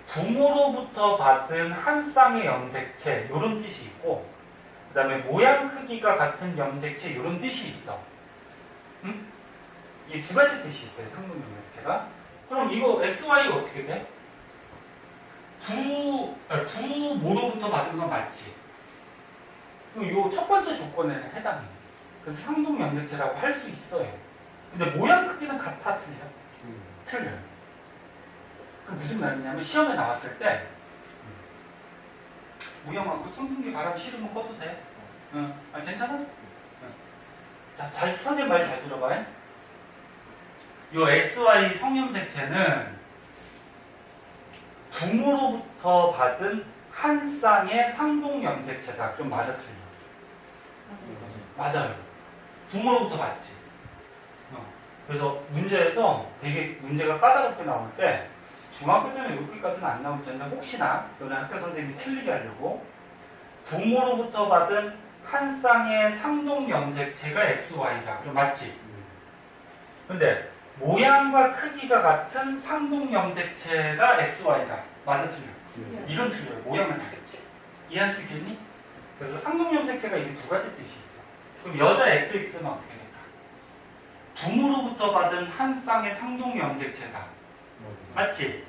부모로부터 받은 한 쌍의 염색체 이런 뜻이 있고 그 다음에 모양 크기가 같은 염색체 이런 뜻이 있어. 응? 이 두 가지 뜻이 있어요. 상동염색체가. 그럼 이거 XY 어떻게 돼? 부모로부터 받은 건 맞지. 이 첫 번째 조건에는 해당해. 그래서 상동염색체라고 할 수 있어요. 근데 모양 크기는 같아, 틀려? 틀려요. 그 무슨 말이냐면 시험에 나왔을 때 무영하고 선풍기 바람 싫으면 꺼도 돼. 괜찮아? 자, 선생님 말 잘 들어봐요. 요 XY 성염색체는 부모로부터 받은 한 쌍의 상동염색체다. 그럼 맞아, 틀려? 맞아요. 부모로부터 받지. 그래서 문제에서 되게 문제가 까다롭게 나올 때 중학교 때는 이렇게까지는 안 나올 텐데 혹시나 너네 학교 선생님이 틀리게 하려고 부모로부터 받은 한 쌍의 상동염색체가 XY다. 그럼 맞지? 근데 모양과 크기가 같은 상동염색체가 XY다. 맞아, 틀려? 이건 틀려요. 모양은 다르지. 이해할 수 있겠니? 그래서 상동염색체가 이게 두 가지 뜻이 있어. 그럼 여자 XX는 어떻게 될까? 부모로부터 받은 한 쌍의 상동염색체다. 맞지?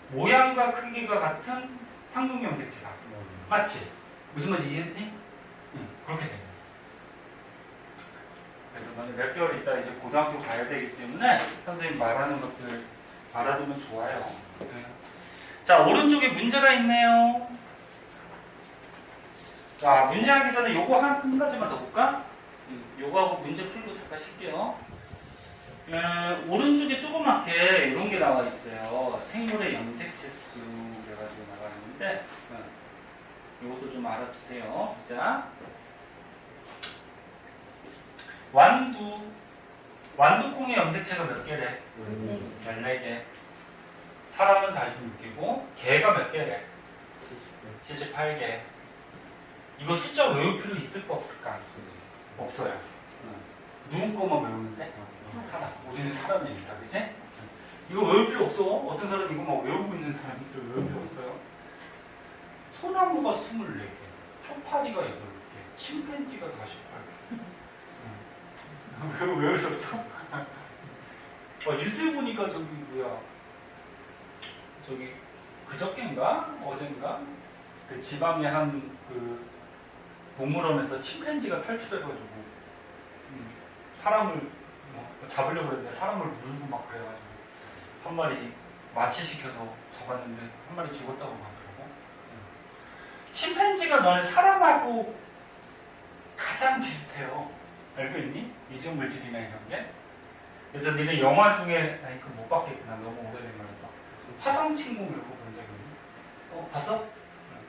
모양과 크기가 같은 상동염색체다. 맞지? 무슨 말인지 이해했니? 응, 그렇게 됩니다. 그래서 너는 몇 개월 있다 이제 고등학교 가야 되기 때문에 선생님 말하는 것들 알아두면 좋아요. 자, 오른쪽에 문제가 있네요. 자, 문제 하기 전에 요거 한 가지만 더 볼까? 요거하고 문제 풀고 잠깐 쉴게요. 오른쪽에 조그맣게 이런 게 나와 있어요. 생물의 염색체 수 그래가지고 나와 있는데 요것도 좀 알아두세요. 자, 완두콩의 염색체가 몇 개래? 14개. 사람은 46개고 개가 몇 개래? 78개. 이거 숫자 외울 필요 있을까 없을까? 없어요. 누구 거만 외우는데? 사람. 우리는 사람이니까, 그치? 이거 외울 필요 없어. 어떤 사람 이거 막 외우고 있는 사람 있어요. 외울 필요 없어요. 소나무가 24개, 초파리가 8개, 침팬지가 48개. 왜 웃었어? 뉴스 보니까 저기 뭐야 저기 그저께인가 어젠가 그 지방의 한 그 동물원에서 침팬지가 탈출해가지고 사람을 잡으려고 그랬는데 사람을 물고 막 그래가지고 한 마리 마취시켜서 잡았는데 한 마리 죽었다고 하더라고. 침팬지가 너네 사람하고 가장 비슷해요. 알고 있니? 이중 물질이나 이런 게. 그래서 니네 영화 중에 아니 그거 못 봤겠구나. 너무 오래된 거라서. 화성친구 이런 거 본 적이 있니? 봤어?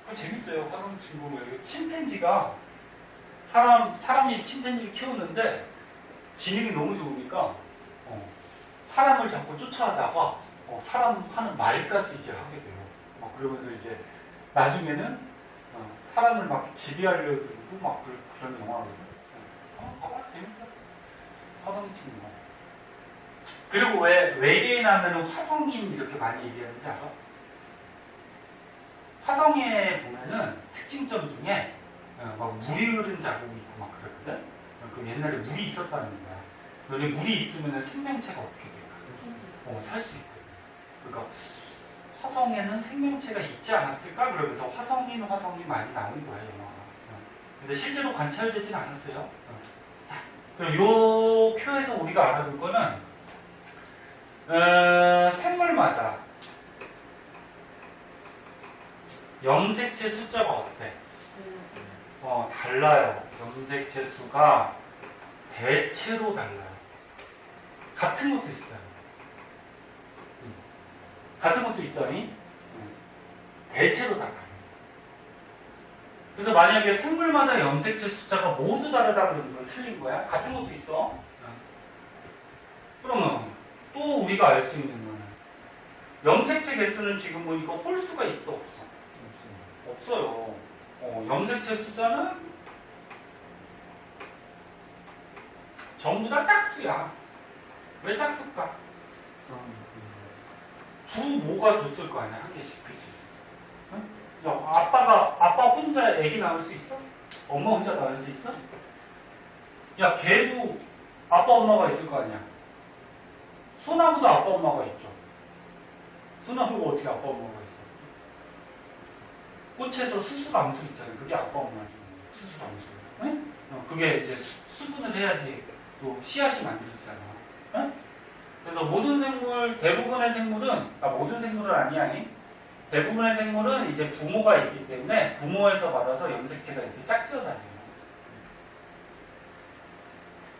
그거 재밌어요. 화성친구. 침팬지가 사람이 침팬지를 키우는데 지능이 너무 좋으니까 사람을 자꾸 쫓아가다가 사람 하는 말까지 이제 하게 돼요. 그러면서 이제 나중에는 사람을 막 지배하려고 들고 막 그런 영화거든요. 봐봐 재밌어. 화성친구. 그리고 왜 외계인 하면은 화성인 이렇게 많이 얘기하는지 알아? 화성에 보면은 특징점 중에 막 물이 흐른 자국이 있고 막 그랬거든. 그럼 옛날에 물이 있었다는 거야. 너네 물이 있으면 생명체가 어떻게 될까? 살 수 있거든. 그러니까 화성에는 생명체가 있지 않았을까? 그러면서 화성인 많이 나오는 거예요, 영화가. 근데 실제로 관찰되지는 않았어요. 자, 그럼 요 표에서 우리가 알아둘 거는 생물마다 염색체 숫자가 어때? 달라요. 염색체 수가 대체로 달라요. 같은 것도 있어요. 같은 것도 있어요. 대체로 달라요. 그래서 만약에 생물마다 염색체 숫자가 모두 다르다 그러는 건 틀린 거야. 같은 것도 있어. 그러면 또 우리가 알 수 있는 거는 염색체 개수는 지금 보니까 홀수가 있어 없어? 없어요. 염색체 숫자는 전부 다 짝수야. 왜 짝수일까? 부모가 줬을 거 아니야, 한 개씩, 그치? 응? 야, 아빠 혼자 애기 낳을 수 있어? 엄마 혼자 낳을 수 있어? 야, 개도 아빠 엄마가 있을 거 아니야? 소나무도 아빠 엄마가 있죠. 소나무가 어떻게 아빠 엄마가 있어? 꽃에서 수수람수 있잖아요. 그게 아빠 엄마죠. 수수람수. 응? 그게 이제 수분을 해야지 또 씨앗이 만들어지잖아. 응? 그래서 모든 생물, 대부분의 생물은, 모든 생물은 아니야. 대부분의 생물은 이제 부모가 있기 때문에 부모에서 받아서 염색체가 이렇게 짝지어 다녀요.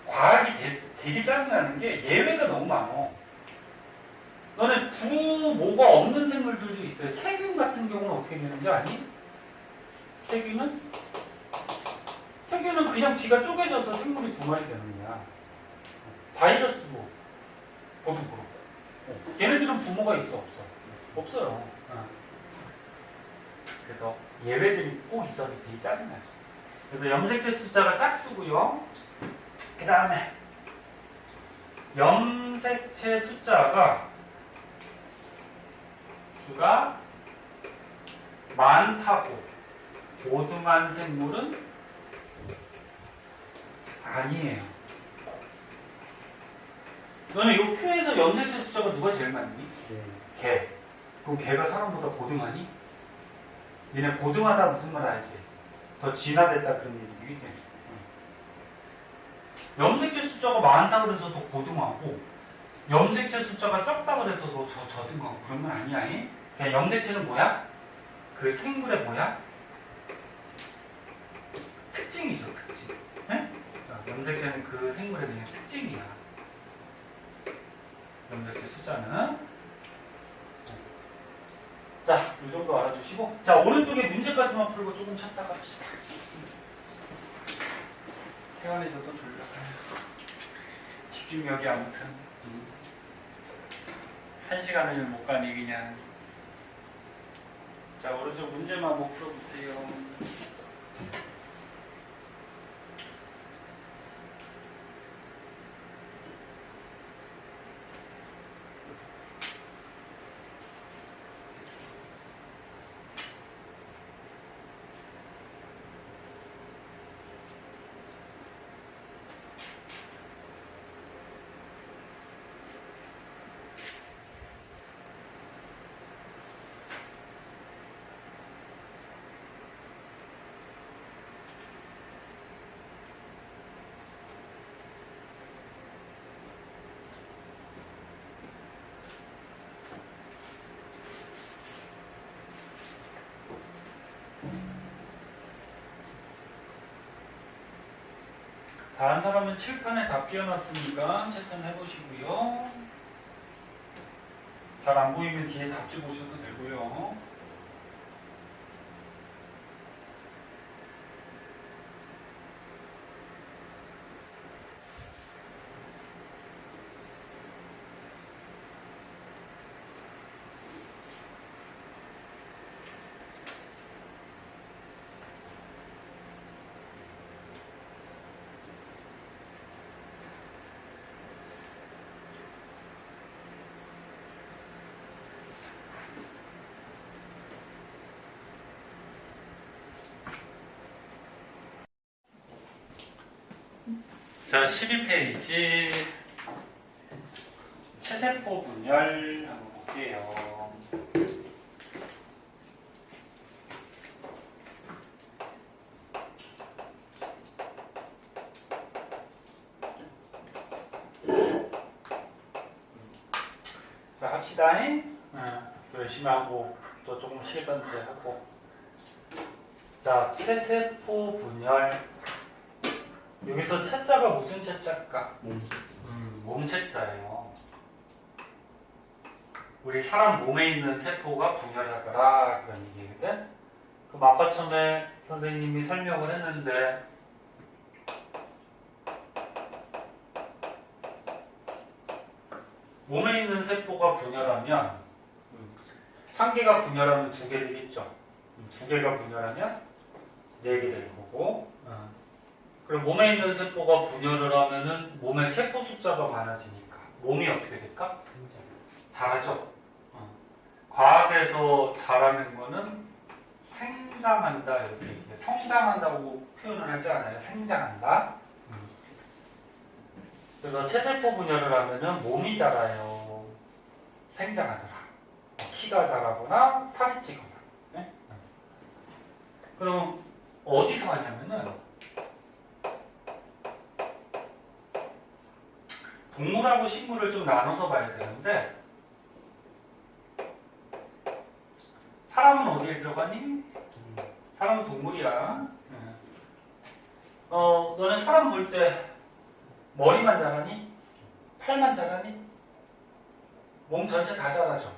과학이 되게 짜증나는 게 예외가 너무 많어. 너네 부모가 없는 생물들도 있어요. 세균 같은 경우는 어떻게 되는지 아니? 세균은 그냥 지가 쪼개져서 생물이 두 마리 되는 거야. 바이러스도 그것도 그렇고. 얘네들은 부모가 있어 없어? 없어요. 그래서 예외들이 꼭 있어서 되게 짜증나죠. 그래서 염색체 숫자가 짝수고요. 그 다음에 염색체 숫자가 수가 많다고 고등한 생물은 아니에요. 너는 이 표에서 염색체 숫자가 누가 제일 많니? 개. 그럼 개가 사람보다 고등하니? 얘네 고등하다 무슨 말 알지? 더 진화됐다 그런 얘기지, 그치? 염색체 숫자가 많다 그래서 더 고등하고 염색체 숫자가 적다 그래서 더 저등하고 그런 건 아니야. 그냥 염색체는 뭐야? 그 생물의 뭐야? 특징이죠, 특징. 네? 염색체는 그 생물의 그냥 특징이야. 염색체 숫자는. 자, 이 정도 알아주시고. 자, 오른쪽에 문제까지만 풀고 조금 찾다가 봅시다. 태환이도 또 졸려. 집중력이 아무튼. 1시간을 못 가니 그냥. 자, 오른쪽 문제만 한번 풀어보세요. 다른 사람은 칠판에 다 끼워놨으니까 채점 해보시고요. 잘 안 보이면 뒤에 답지 보셔도 되고요. 자, 12페이지 체세포 분열 한번 볼게요. 자, 합시다. 열심히 하고 또 조금 쉬던지 하고. 자, 체세포 분열. 여기서 채자가 무슨 채자일까? 몸채자예요. 우리 사람 몸에 있는 세포가 분열하더라 그런 얘기거든. 그럼 아까 처음에 선생님이 설명을 했는데 몸에 있는 세포가 분열하면 한 개가 분열하면 두 개 되겠죠. 두 개가 분열하면 네 개 될 거고. 그럼 몸에 있는 세포가 분열을 하면은 몸의 세포 숫자가 많아지니까 몸이 어떻게 될까? 자라죠. 과학에서 자라는 거는 생장한다 이렇게 얘기해요. 성장한다고 표현을 하지 않아요. 생장한다. 그래서 체세포 분열을 하면은 몸이 자라요. 생장하더라. 키가 자라거나 살이 찌거나. 네? 그럼 어디서 하냐면은 동물하고 식물을 좀 나눠서 봐야 되는데 사람은 어디에 들어가니? 사람은 동물이야. 너는 사람 볼 때 머리만 자라니? 팔만 자라니? 몸 전체 다 자라죠.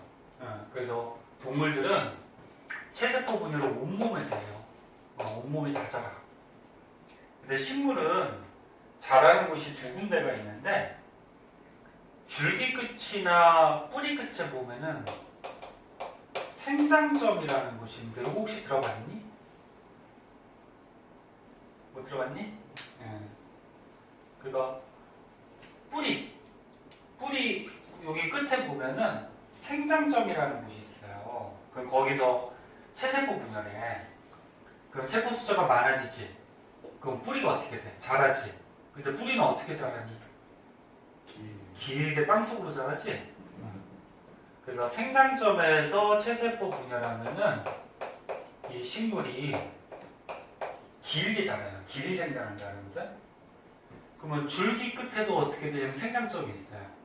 그래서 동물들은 체세포 분열로 온몸에 돼요. 온몸이 다 자라. 근데 식물은 자라는 곳이 두 군데가 있는데 줄기 끝이나 뿌리 끝에 보면은 생장점이라는 곳이 있는데 이거 혹시 들어봤니? 못 들어봤니? 그거 뿌리 여기 끝에 보면은 생장점이라는 곳이 있어요. 그럼 거기서 체세포 분열해. 그럼 세포 숫자가 많아지지. 그럼 뿌리가 어떻게 돼? 자라지. 근데 뿌리는 어떻게 자라니? 길게 땅속으로 자라지? 그래서 생장점에서 체세포 분열하면은 이 식물이 길게 자라요. 길이 생장한다는 거죠. 그러면 줄기 끝에도 어떻게 되냐면 생장점이 있어요.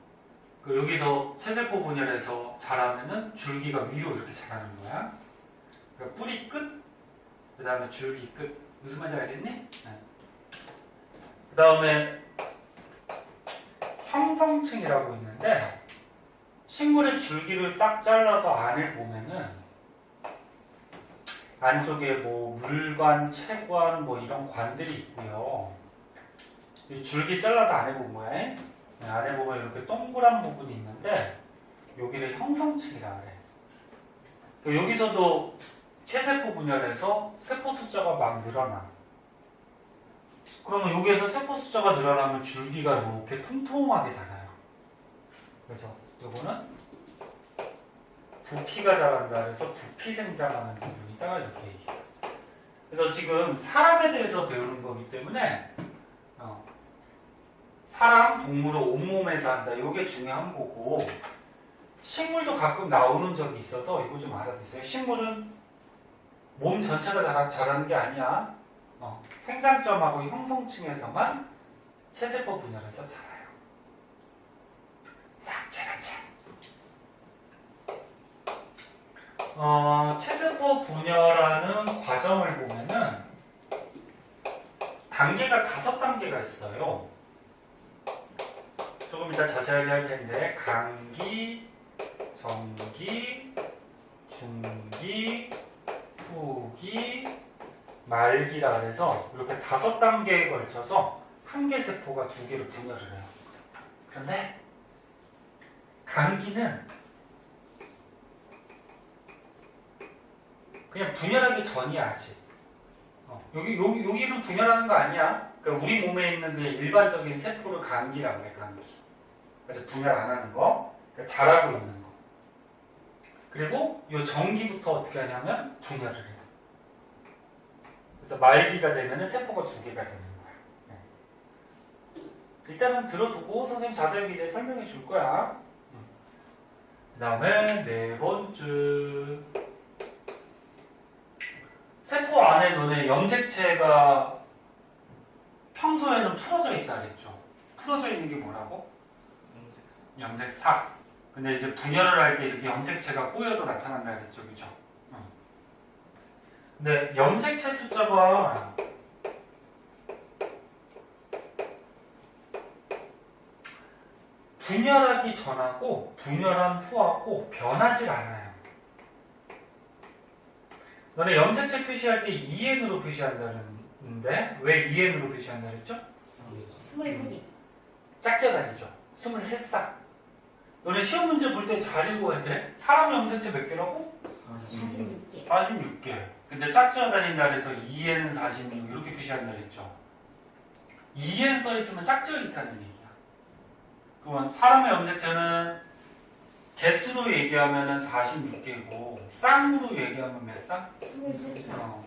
여기서 체세포 분열해서 자라면은 줄기가 위로 이렇게 자라는 거야. 그러니까 뿌리 끝, 그 다음에 줄기 끝. 무슨 말인지 알겠니? 네. 그 다음에 형성층이라고 있는데 식물의 줄기를 딱 잘라서 안을 보면은 안쪽에 뭐 물관, 체관 뭐 이런 관들이 있고요. 이 줄기 잘라서 안에 보면 뭐야? 네, 안에 보면 이렇게 동그란 부분이 있는데 여기를 형성층이라 그래. 여기서도 체세포 분열해서 세포 숫자가 막 늘어나. 그러면 여기에서 세포 숫자가 늘어나면 줄기가 이렇게 통통하게 자라요. 그래서 요거는 부피가 자란다 그래서 부피 생장하는 부분이다 이렇게 얘기해요. 그래서 지금 사람에 대해서 배우는 거기 때문에 사람, 동물은 온몸에서 한다. 이게 중요한 거고 식물도 가끔 나오는 적이 있어서 이거 좀 알아두세요. 식물은 몸 전체가 자라는 게 아니야. 생장점하고 형성층에서만 체세포 분열해서 자라요. 약체같이. 체세포 분열하는 과정을 보면은 단계가 5단계가 있어요. 조금 이따 자세하게 할 텐데 감기, 정기, 중기, 후기, 말기라 그래서 이렇게 5단계에 걸쳐서 한 개 세포가 2개로 분열을 해요. 그런데 감기는 그냥 분열하기 전이야 아직. 여기는 분열하는 거 아니야. 그러니까 우리 몸에 있는 그 일반적인 세포를 감기라고 해, 감기. 그래서 분열 안 하는 거, 그러니까 자라고 있는 거. 그리고 이 정기부터 어떻게 하냐면 분열을 해요. 그래서 말기가 되면 세포가 2개가 되는 거야. 네. 일단은 들어두고 선생님 자세하게 이제 설명해 줄 거야. 그 다음에 4번째. 세포 안에 너네 염색체가 평소에는 풀어져 있다 그랬죠. 풀어져 있는 게 뭐라고? 염색사. 근데 이제 분열을 할 때 이렇게 염색체가 꼬여서 나타난다 그랬죠. 그죠? 근데 염색체 숫자가 분열하기 전하고 분열한 후하고 변하지 않아요. 너네 염색체 표시할 때 EN으로 표시한다는데 왜 EN으로 표시한다 그랬죠? 27개. 짝짝아니죠. 23쌍. 너네 시험 문제 볼 때 잘 읽어야 돼. 사람 염색체 몇 개라고? 46개. 46개. 근데 짝지어 다닌다 그래서 EN은 46 이렇게 표시한다 그랬죠. EN 써있으면 짝지어 있다는 얘기야. 그러면 사람의 염색체는 개수로 얘기하면 46개고 쌍으로 얘기하면 몇 쌍? 23쌍.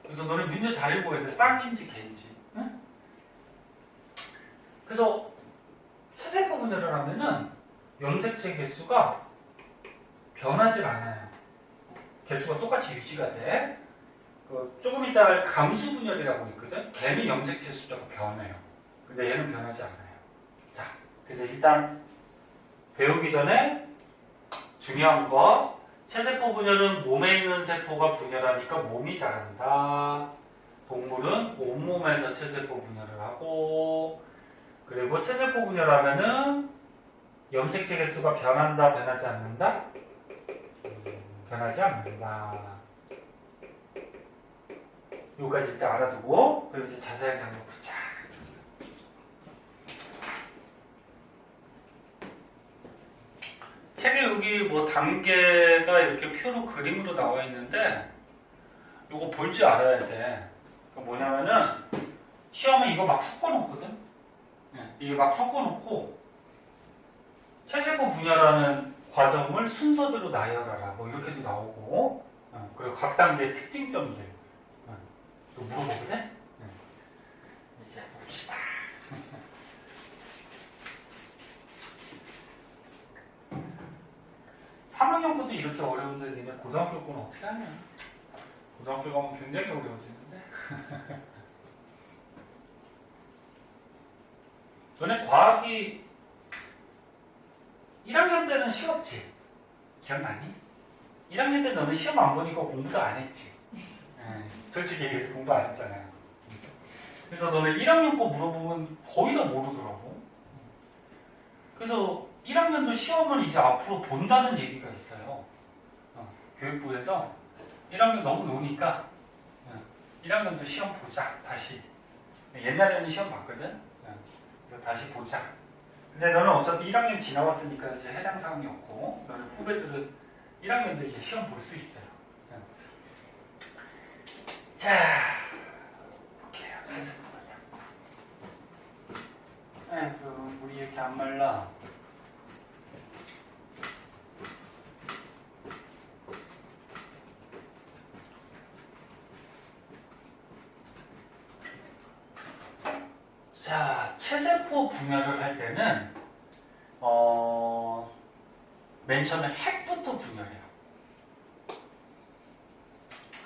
그래서 너네 문제 잘 읽어야 돼. 쌍인지 개인지. 응? 그래서 체세포 분열을 하면은 염색체 개수가 변하지 않아요. 개수가 똑같이 유지가 돼. 조금 이따 할 감수 분열이라고 있거든. 걔는 염색체 숫자가 변해요. 근데 얘는 변하지 않아요. 자, 그래서 일단 배우기 전에 중요한 거, 체세포 분열은 몸에 있는 세포가 분열하니까 몸이 자란다. 동물은 온몸에서 체세포 분열을 하고, 그리고 체세포 분열하면은 염색체 개수가 변한다, 변하지 않는다? 변하지 않는다. 여기까지 일단 알아두고, 그리고 이제 자세하게 한번 보자. 책에 여기 뭐 단계가 이렇게 표로 그림으로 나와 있는데, 이거 볼 줄 알아야 돼. 뭐냐면은, 시험에 이거 막 섞어놓거든? 이게 막 섞어놓고, 체세포 분열하는 과정을 순서대로 나열하라. 뭐 이렇게도 나오고, 그리고 각 단계의 특징점들. 또 물어보거든? 이제 봅시다. 삼학년부터 이렇게 어려운데 니네 고등학교 거는 어떻게 하냐? 고등학교 가면 굉장히 어려워지는데? 너네 과학이 1학년 때는 쉬웠지? 기억나니? 1학년 때 너는 시험 안 보니까 공부도 안 했지? 솔직히 얘기해서 공부 안 했잖아요. 그래서 너네 1학년 거 물어보면 거의 다 모르더라고. 그래서 1학년도 시험을 이제 앞으로 본다는 얘기가 있어요. 교육부에서 1학년 너무 노니까 1학년도 시험 보자, 다시. 옛날에는 시험 봤거든? 그래서 다시 보자. 근데 너는 어차피 1학년 지나왔으니까 이제 해당 사항이 없고, 너는 후배들은 1학년도 이제 시험 볼 수 있어요. 자, 볼게요. 체세포 분열. 아이고, 물이 이렇게 안 말라. 자, 체세포 분열을 할 때는 맨 처음에 핵부터 분열해요.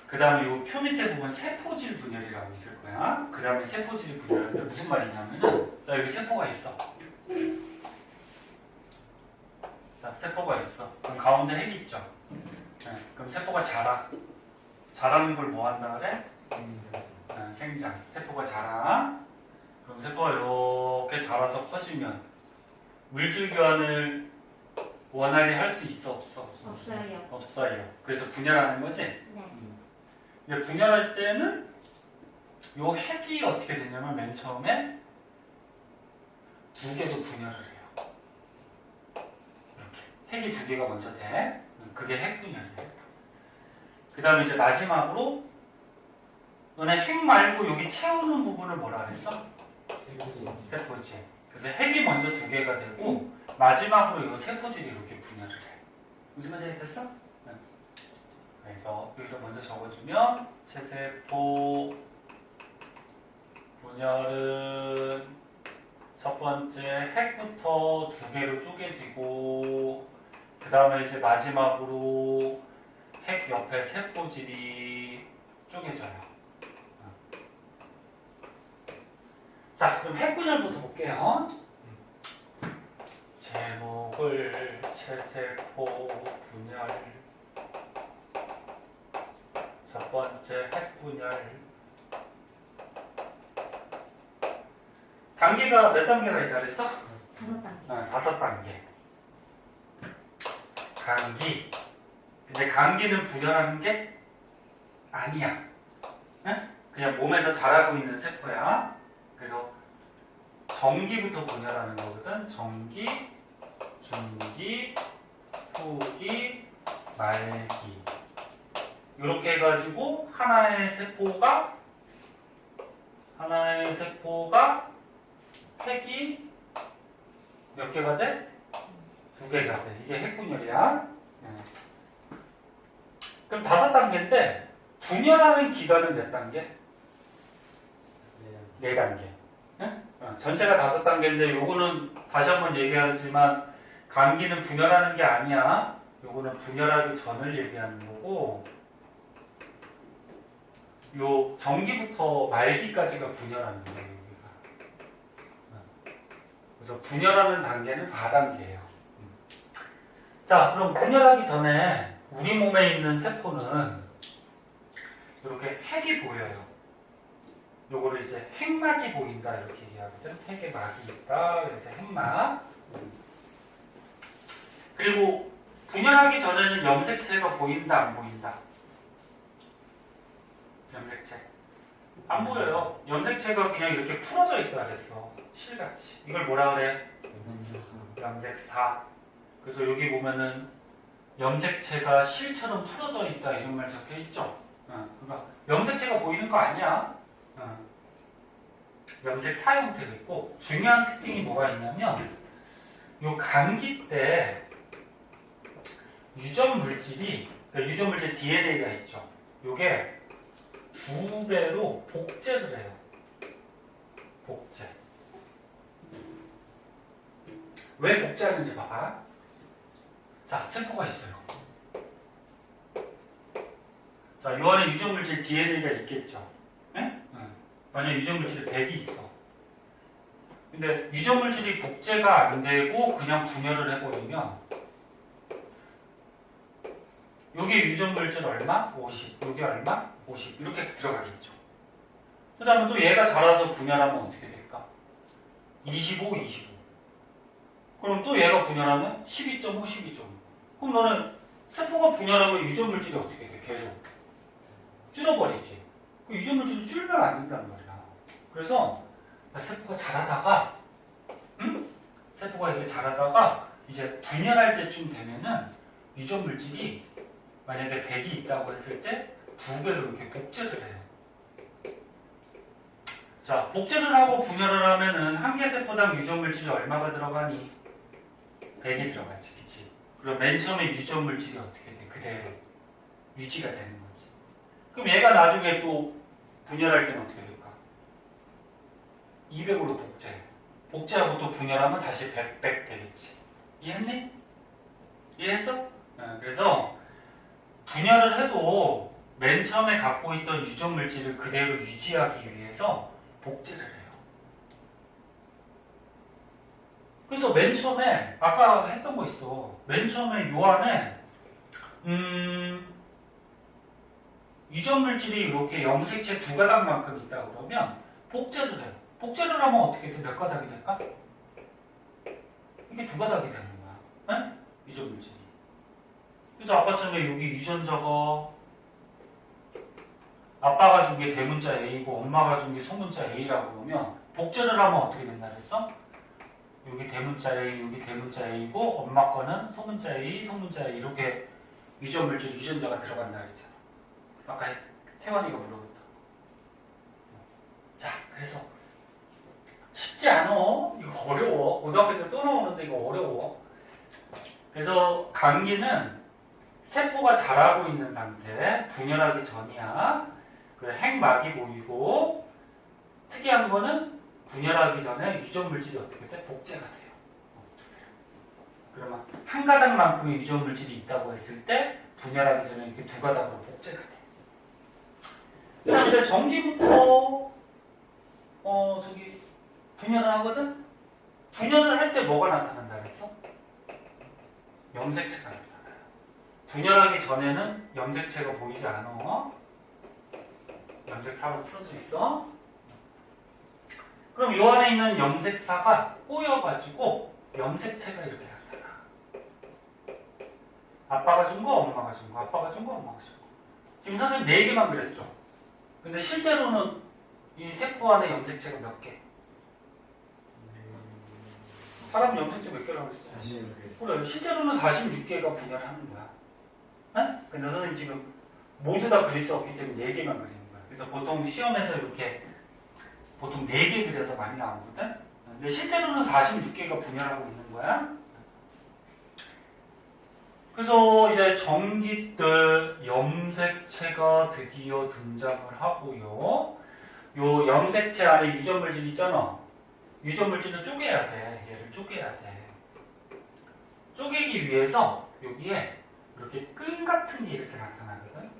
그 다음에 이 표 밑에 보면 세포질 분열이라고 있을 거야. 그 다음에 세포질 분열인데 무슨 말이냐면은, 자, 여기 세포가 있어. 자, 세포가 있어. 그럼 가운데 핵이 있죠. 그럼 세포가 자라. 자라는 걸 뭐 한다 그래? 생장. 세포가 자라. 그럼 세포가 이렇게 자라서 커지면 물질 교환을 원활히 할 수 있어 없어? 없어요. 없어요. 그래서 분열하는 거지? 네. 이제 분열할 때는 요 핵이 어떻게 되냐면 맨 처음에 두 개로 분열을 해요. 이렇게 핵이 두 개가 먼저 돼. 그게 핵 분열이에요. 그 다음에 이제 마지막으로 너네 핵 말고 여기 채우는 부분을 뭐라 그랬어? 세포질. 그래서 핵이 먼저 두 개가 되고 마지막으로 이 세포질이 이렇게 분열을 해. 무슨 말인지 됐어? 네. 그래서 여기다 먼저 적어주면 체세포 분열은 첫 번째 핵부터 두 개로 쪼개지고 그 다음에 이제 마지막으로 핵 옆에 세포질이 쪼개져요. 자, 그럼 핵 분열부터 볼게요. 제목을 체세포 분열 첫 번째 핵 분열 단계가 몇 단계가 있다 그랬어? 5단계. 5단계. 감기. 근데 감기는 분열하는 게 아니야. 응? 그냥 몸에서 자라고 있는 세포야. 그래서 정기부터 분열하는 거거든. 정기, 중기, 후기, 말기. 이렇게 해가지고 하나의 세포가 핵이 몇 개가 돼? 2개가 돼. 이게 핵분열이야. 그럼 5단계인데 분열하는 기간은 몇 단계? 4단계. 전체가 5단계인데 요거는 다시 한번 얘기하지만 감기는 분열하는 게 아니야. 요거는 분열하기 전을 얘기하는 거고 요 정기부터 말기까지가 분열하는 거예요. 여기가. 그래서 분열하는 단계는 4단계예요. 자, 그럼 분열하기 전에 우리 몸에 있는 세포는 이렇게 핵이 보여요. 요거를 이제 핵막이 보인다 이렇게 얘기하거든. 핵에 막이 있다. 그래서 핵막. 그리고 분열하기 전에는 염색체가 보인다 안 보인다? 염색체. 안 보여요. 염색체가 그냥 이렇게 풀어져 있다 그랬어. 실같이. 이걸 뭐라 그래? 염색사. 그래서 여기 보면은 염색체가 실처럼 풀어져 있다 이런 말 적혀 있죠. 그러니까 염색체가 보이는 거 아니야. 염색사 형태도 있고 중요한 특징이 뭐가 있냐면 요 감기 때 유전 물질이 그러니까 유전 물질 DNA가 있죠. 요게 2배로 복제를 해요. 복제. 왜 복제하는지 봐봐. 자, 세포가 있어요. 자, 요 안에 유전 물질 DNA가 있겠죠. 네? 만약 유전 물질이 100이 있어. 근데 유전 물질이 복제가 안 되고 그냥 분열을 해버리면 여기 유전 물질 얼마? 50. 여기 얼마? 50. 이렇게 들어가겠죠. 그 다음에 또 얘가 자라서 분열하면 어떻게 될까? 25, 25. 그럼 또 얘가 분열하면 12.5, 12.5. 그럼 너는 세포가 분열하면 유전 물질이 어떻게 돼? 계속 줄어버리지. 그 유전 물질이 줄면 안 된다는 말이야. 그래서 세포가 자라다가 세포가 이렇게 자라다가 이제 분열할 때쯤 되면은 유전 물질이 만약에 100이 있다고 했을 때 2배로 이렇게 복제를 해요. 자, 복제를 하고 분열을 하면은 한 개 세포당 유전 물질이 얼마가 들어가니? 100이 들어가지, 그치? 그럼 맨 처음에 유전 물질이 어떻게 돼? 그대로 유지가 되는 거지. 그럼 얘가 나중에 또 분열할 때는 어떻게 될까? 200으로 복제. 복제하고 또 분열하면 다시 100 되겠지. 이해했니? 이해했어? 그래서 분열을 해도 맨 처음에 갖고 있던 유전 물질을 그대로 유지하기 위해서 복제를 해요. 그래서 맨 처음에 아까 했던 거 있어. 맨 처음에 요 안에 유전 물질이 이렇게 염색체 두 가닥만큼 있다 그러면 복제를 해요. 복제를 하면 어떻게 돼? 몇 가닥이 될까? 이게 두 가닥이 되는 거야. 네? 유전 물질이. 그래서 아빠처럼 여기 유전자가 아빠가 준 게 대문자 A고 엄마가 준 게 소문자 A라고 그러면 복제를 하면 어떻게 된다 그랬어? 여기 대문자 A, 여기 대문자 A고 엄마 거는 소문자 A, 소문자 A 이렇게 유전 물질, 유전자가 들어간다 그랬잖아. 아까 태환이가 물어봤다. 자, 그래서 쉽지 않아. 이거 어려워. 고등학교 때 또 나오는데 이거 어려워. 그래서 감기는 세포가 자라고 있는 상태, 분열하기 전이야. 그 핵막이 보이고 특이한 거는 분열하기 전에 유전 물질이 어떻게 돼? 복제가 돼요. 그러면 한 가닥만큼의 유전 물질이 있다고 했을 때 분열하기 전에 이렇게 두 가닥으로 복제가 돼. 그럼 이제 전기부터 저기 분열을 하거든. 분열을 할 때 뭐가 나타난다 그랬어? 염색체가 나타나요. 분열하기 전에는 염색체가 보이지 않아. 염색사로 풀어져 있어. 그럼 이 안에 있는 염색사가 꼬여가지고 염색체가 이렇게 나타나. 아빠가 준 거, 엄마가 준 거, 아빠가 준 거, 엄마가 준 거. 지금 선생님 4개만 그랬죠. 근데 실제로는 이 세포 안에 염색체가 몇 개? 사람 염색체 몇 개라고 했어? 46개. 그래, 실제로는 46개가 분열하는 거야. 네? 근데 선생님 지금 모두 다 그릴 수 없기 때문에 4개만 그리는 거야. 그래서 보통 시험에서 이렇게 보통 4개 그려서 많이 나오거든? 근데 실제로는 46개가 분열하고 있는 거야. 그래서 이제 전기 때 염색체가 드디어 등장을 하고요. 요 염색체 안에 유전 물질 있잖아. 유전 물질을 쪼개야 돼. 얘를 쪼개야 돼. 쪼개기 위해서 여기에 이렇게 끈 같은 게 이렇게 나타나거든.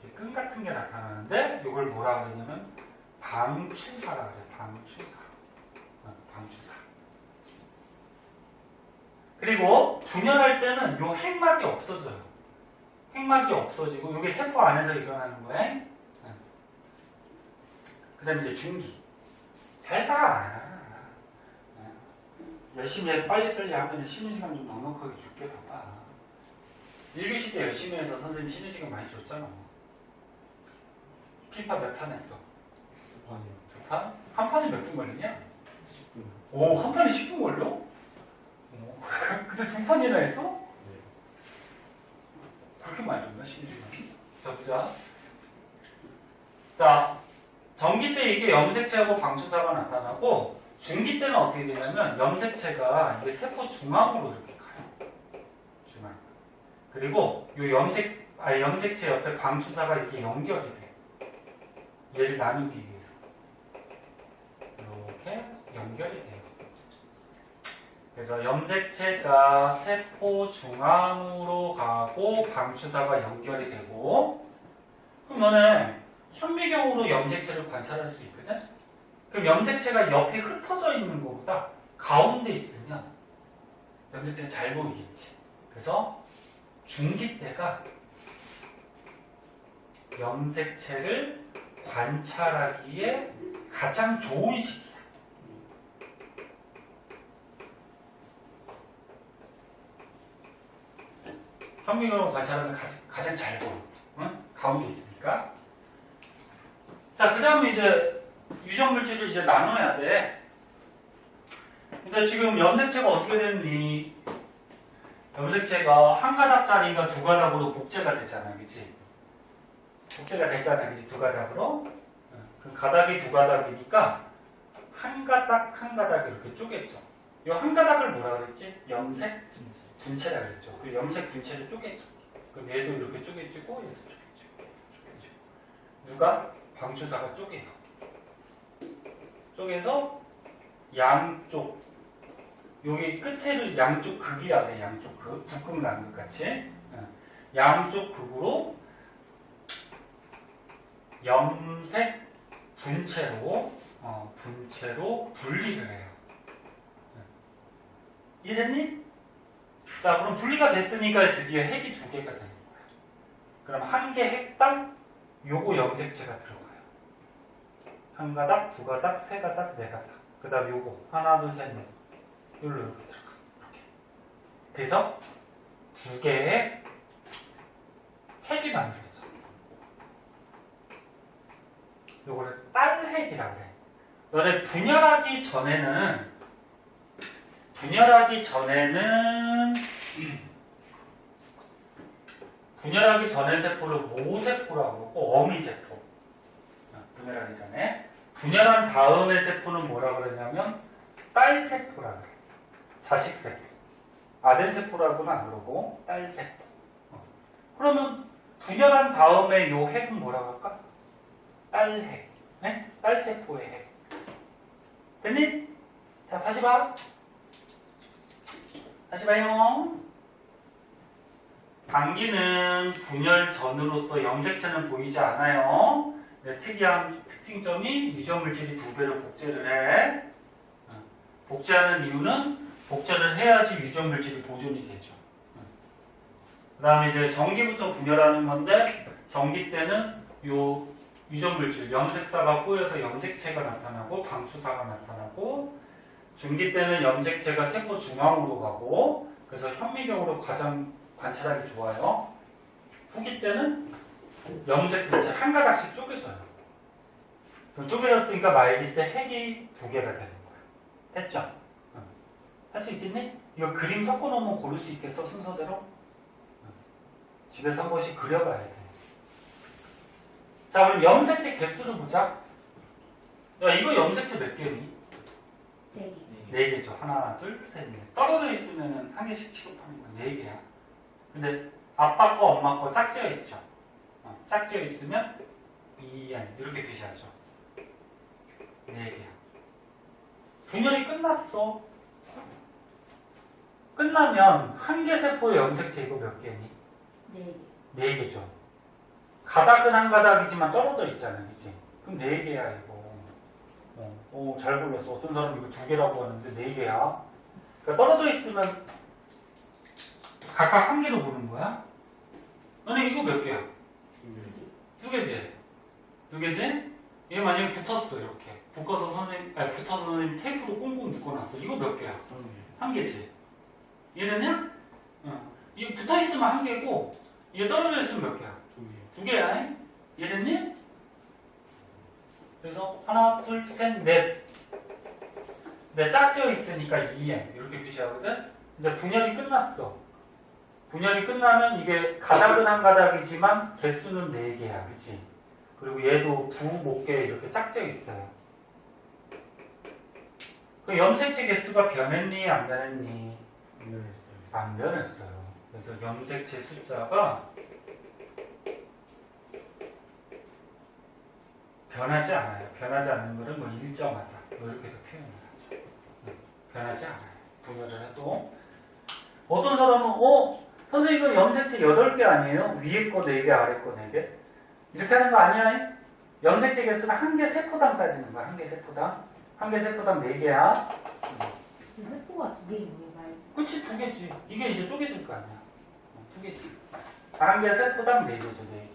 이렇게 끈 같은 게 나타나는데 이걸 뭐라 그러냐면 방추사라 그래. 방추사. 방추사. 그리고 분열할 때는 요 핵막이 없어져요. 핵막이 없어지고 이게 세포 안에서 일어나는 거야. 그 다음에 이제 중기. 잘 봐. 열심히 빨리빨리 하면 쉬는 시간 좀 넉넉하게 줄게. 봐봐. 1교시 때 열심히 해서 선생님 쉬는 시간 많이 줬잖아. 피파 몇 판 했어? 2 판? 한 판이 몇 분 걸리냐? 10분. 오, 한 판이 10분 걸려? 근데 2판이나 했어? 네. 그렇게 많이 줬나? 쉬는 시간? 자, 보자. 자, 전기 때 이게 염색체하고 방추사가 나타나고 중기 때는 어떻게 되냐면 염색체가 이게 세포 중앙으로 이렇게 가요. 중앙. 그리고 이 염색체 옆에 방추사가 이렇게 연결이 돼. 얘를 나누기 위해서. 이렇게 연결이 돼요. 그래서 염색체가 세포 중앙으로 가고 방추사가 연결이 되고 그럼 너네 현미경으로 염색체를 관찰할 수 있거든? 그럼 염색체가 옆에 흩어져 있는 것보다 가운데 있으면 염색체가 잘 보이겠지. 그래서 중기 때가 염색체를 관찰하기에 가장 좋은 시기야. 현미경으로 관찰하면 가장 잘 보여. 응? 가운데 있으니까. 자, 그 다음에 이제 유전 물질을 이제 나눠야 돼. 근데 지금 염색체가 어떻게 됐니? 염색체가 한 가닥짜리가 두 가닥으로 복제가 됐잖아, 그치? 복제가 됐잖아, 그치? 두 가닥으로. 그 가닥이 두 가닥이니까 한 가닥 한 가닥 이렇게 쪼갰죠. 이 한 가닥을 뭐라 그랬지? 염색 분체라 그랬죠. 그 염색 분체를 쪼갰죠. 그럼 얘도 이렇게 쪼개지고 얘도 쪼개지고. 누가? 방추사가 쪼개요. 쪼개서 양쪽 여기 끝에를 양쪽 극이라 그래. 양쪽 극. 북극 남극 같이. 양쪽 극으로 염색 분체로 분리를 해요. 이해됐니? 자, 그럼 분리가 됐으니까 드디어 핵이 2개가 되는 거야. 그럼 한 개 핵당 요거 염색체가 들어가요. 한 가닥, 두 가닥, 세 가닥, 네 가닥. 그 다음 요거 하나, 둘, 셋, 넷. 요로 이렇게 들어가. 이렇게. 그래서 두 개의 핵이 만들어져. 요거를 딸핵이라고 그래. 너네 분열하기 전에 세포를 모세포라고 그러고 어미세포. 분열하기 전에. 분열한 다음에 세포는 뭐라 그러냐면 딸세포라 그래. 자식세포. 아들세포라고는 안 그러고 딸세포. 그러면 분열한 다음에 요 핵은 뭐라고 할까? 딸핵. 네? 딸세포의 핵. 됐니? 자, 다시 봐. 다시 봐요. 당기는 분열 전으로서 염색체는 보이지 않아요. 네, 특이한 특징점이 유전물질이 2배로 복제를 해. 복제하는 이유는 복제를 해야지 유전물질이 보존이 되죠. 그 다음에 이제 전기부터 분열하는 건데, 전기 때는 요 유전물질, 염색사가 꼬여서 염색체가 나타나고 방추사가 나타나고, 중기 때는 염색체가 세포 중앙으로 가고, 그래서 현미경으로 가장 관찰하기 좋아요. 후기 때는 염색체 한 가닥씩 쪼개져요. 그럼 쪼개졌으니까 말릴 때 핵이 2개가 되는 거야. 됐죠? 할 수 있겠니? 이거 그림 섞어놓으면 고를 수 있겠어, 순서대로? 집에서 한 번씩 그려봐야 돼. 자, 그럼 염색체 개수를 보자. 야, 이거 염색체 몇 개니? 4개. 4개죠. 하나, 둘, 셋, 넷. 떨어져 있으면 한 개씩 취급하는 거야. 4개야. 근데 아빠 거, 엄마 거 짝지어 있죠. 짝지어 있으면 EN 이렇게 표시하죠. 4개야. 분열이 끝났어. 끝나면 한 개 세포의 염색체 이거 몇 개니? 4개. 4개죠. 가닥은 한 가닥이지만 떨어져 있잖아, 그치? 그럼 4개야, 이거. 오, 잘 골랐어. 어떤 사람은 이거 2개라고 하는데 4개야. 그러니까 떨어져 있으면 각각 한 개로 보는 거야? 아니, 이거 몇 개야? 2개지? 2개지? 얘 만약에 붙었어, 이렇게. 붙어서 선생님 테이프로 꽁꽁 묶어놨어. 이거 몇 개야? 한 개지? 이해됐냐? 이거 붙어있으면 한 개고, 이게 떨어져 있으면 몇 개야? 2개야. 이해됐니? 그래서 하나, 둘, 셋, 넷. 근데 짝지어 있으니까 2n 이렇게 표시하거든? 근데 분열이 끝났어. 분열이 끝나면 이게 가닥은 한 가닥이지만 개수는 4개야. 그치? 그리고 얘도 부, 목개 이렇게 짝지어 있어요. 그 염색체 개수가 변했니? 안 변했니? 안 변했어요. 그래서 염색체 숫자가 변하지 않아요. 변하지 않는 것은 뭐 일정하다. 뭐 이렇게도 표현을 하죠. 변하지 않아요. 분열을 해도. 어떤 사람은, 선생님 이거 염색체 8개 아니에요? 위에 거 4개, 아래 거 4개? 이렇게 하는 거 아니야? 염색체 개수는 한 개 세포당 따지는 거야. 한 개 세포당. 한 개 세포당 4개야. 세포가 2개인데 말. 그치, 2개지. 이게 이제 쪼개질 거 아니야. 2개지. 한 개 세포당 4개죠, 4개.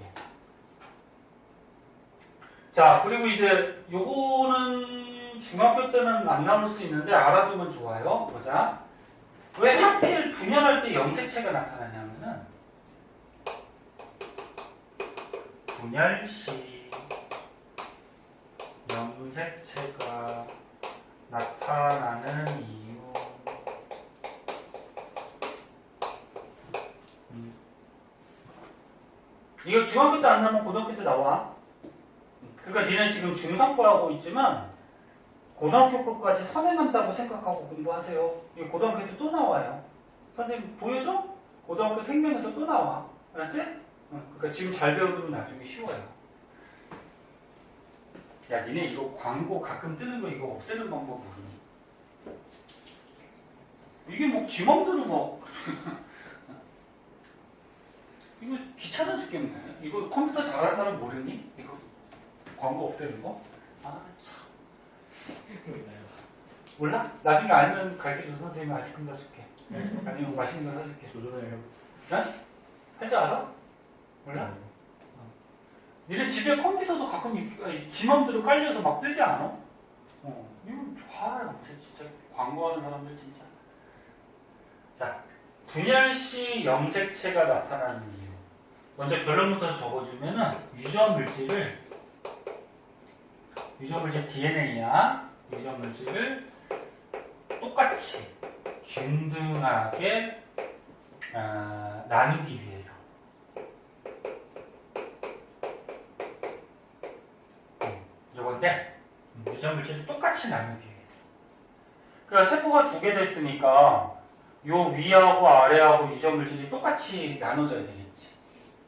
자, 그리고 이제 요거는 중학교 때는 안 나올 수 있는데 알아두면 좋아요. 보자. 왜 하필 분열할 때 염색체가 나타나냐면은 분열 시 염색체가 나타나는 이유. 이거 중학교 때 안 나오면 고등학교 때 나와. 그러니까 니네 지금 중3거 하고 있지만 고등학교 거까지 선행한다고 생각하고 공부하세요. 이거 고등학교 때 또 나와요. 선생님 보여줘? 고등학교 생명에서 또 나와. 알았지? 그러니까 지금 잘 배우면 나중에 쉬워요. 야, 니네 이거 광고 가끔 뜨는 거 이거 없애는 방법 모르니? 이게 뭐 지 맘대로 뭐 이거 귀찮아 죽겠네. 이거 컴퓨터 잘하는 사람 모르니? 이거 광고 없애는 거? 아, 참. 몰라? 나중에 알면 가르쳐줘. 선생님이 아이스크림 사줄게. 아니면 맛있는 거 사줄게. 도전해요. 네? 할 줄 알아? 몰라? 니네 집에 컴퓨터도 가끔 지 맘대로 깔려서 막 뜨지 않아? 이거 좋아요. 진짜 광고하는 사람들 진짜. 자, 분열시 염색체가 나타나는 이유. 먼저 결론부터 적어주면은 유전물질 DNA야. 유전물질을 똑같이 균등하게 나누기 위해서. 이건데 유전물질을 똑같이 나누기 위해서. 그러니까 세포가 두 개 됐으니까 요 위하고 아래하고 유전물질이 똑같이 나눠져야 되겠지.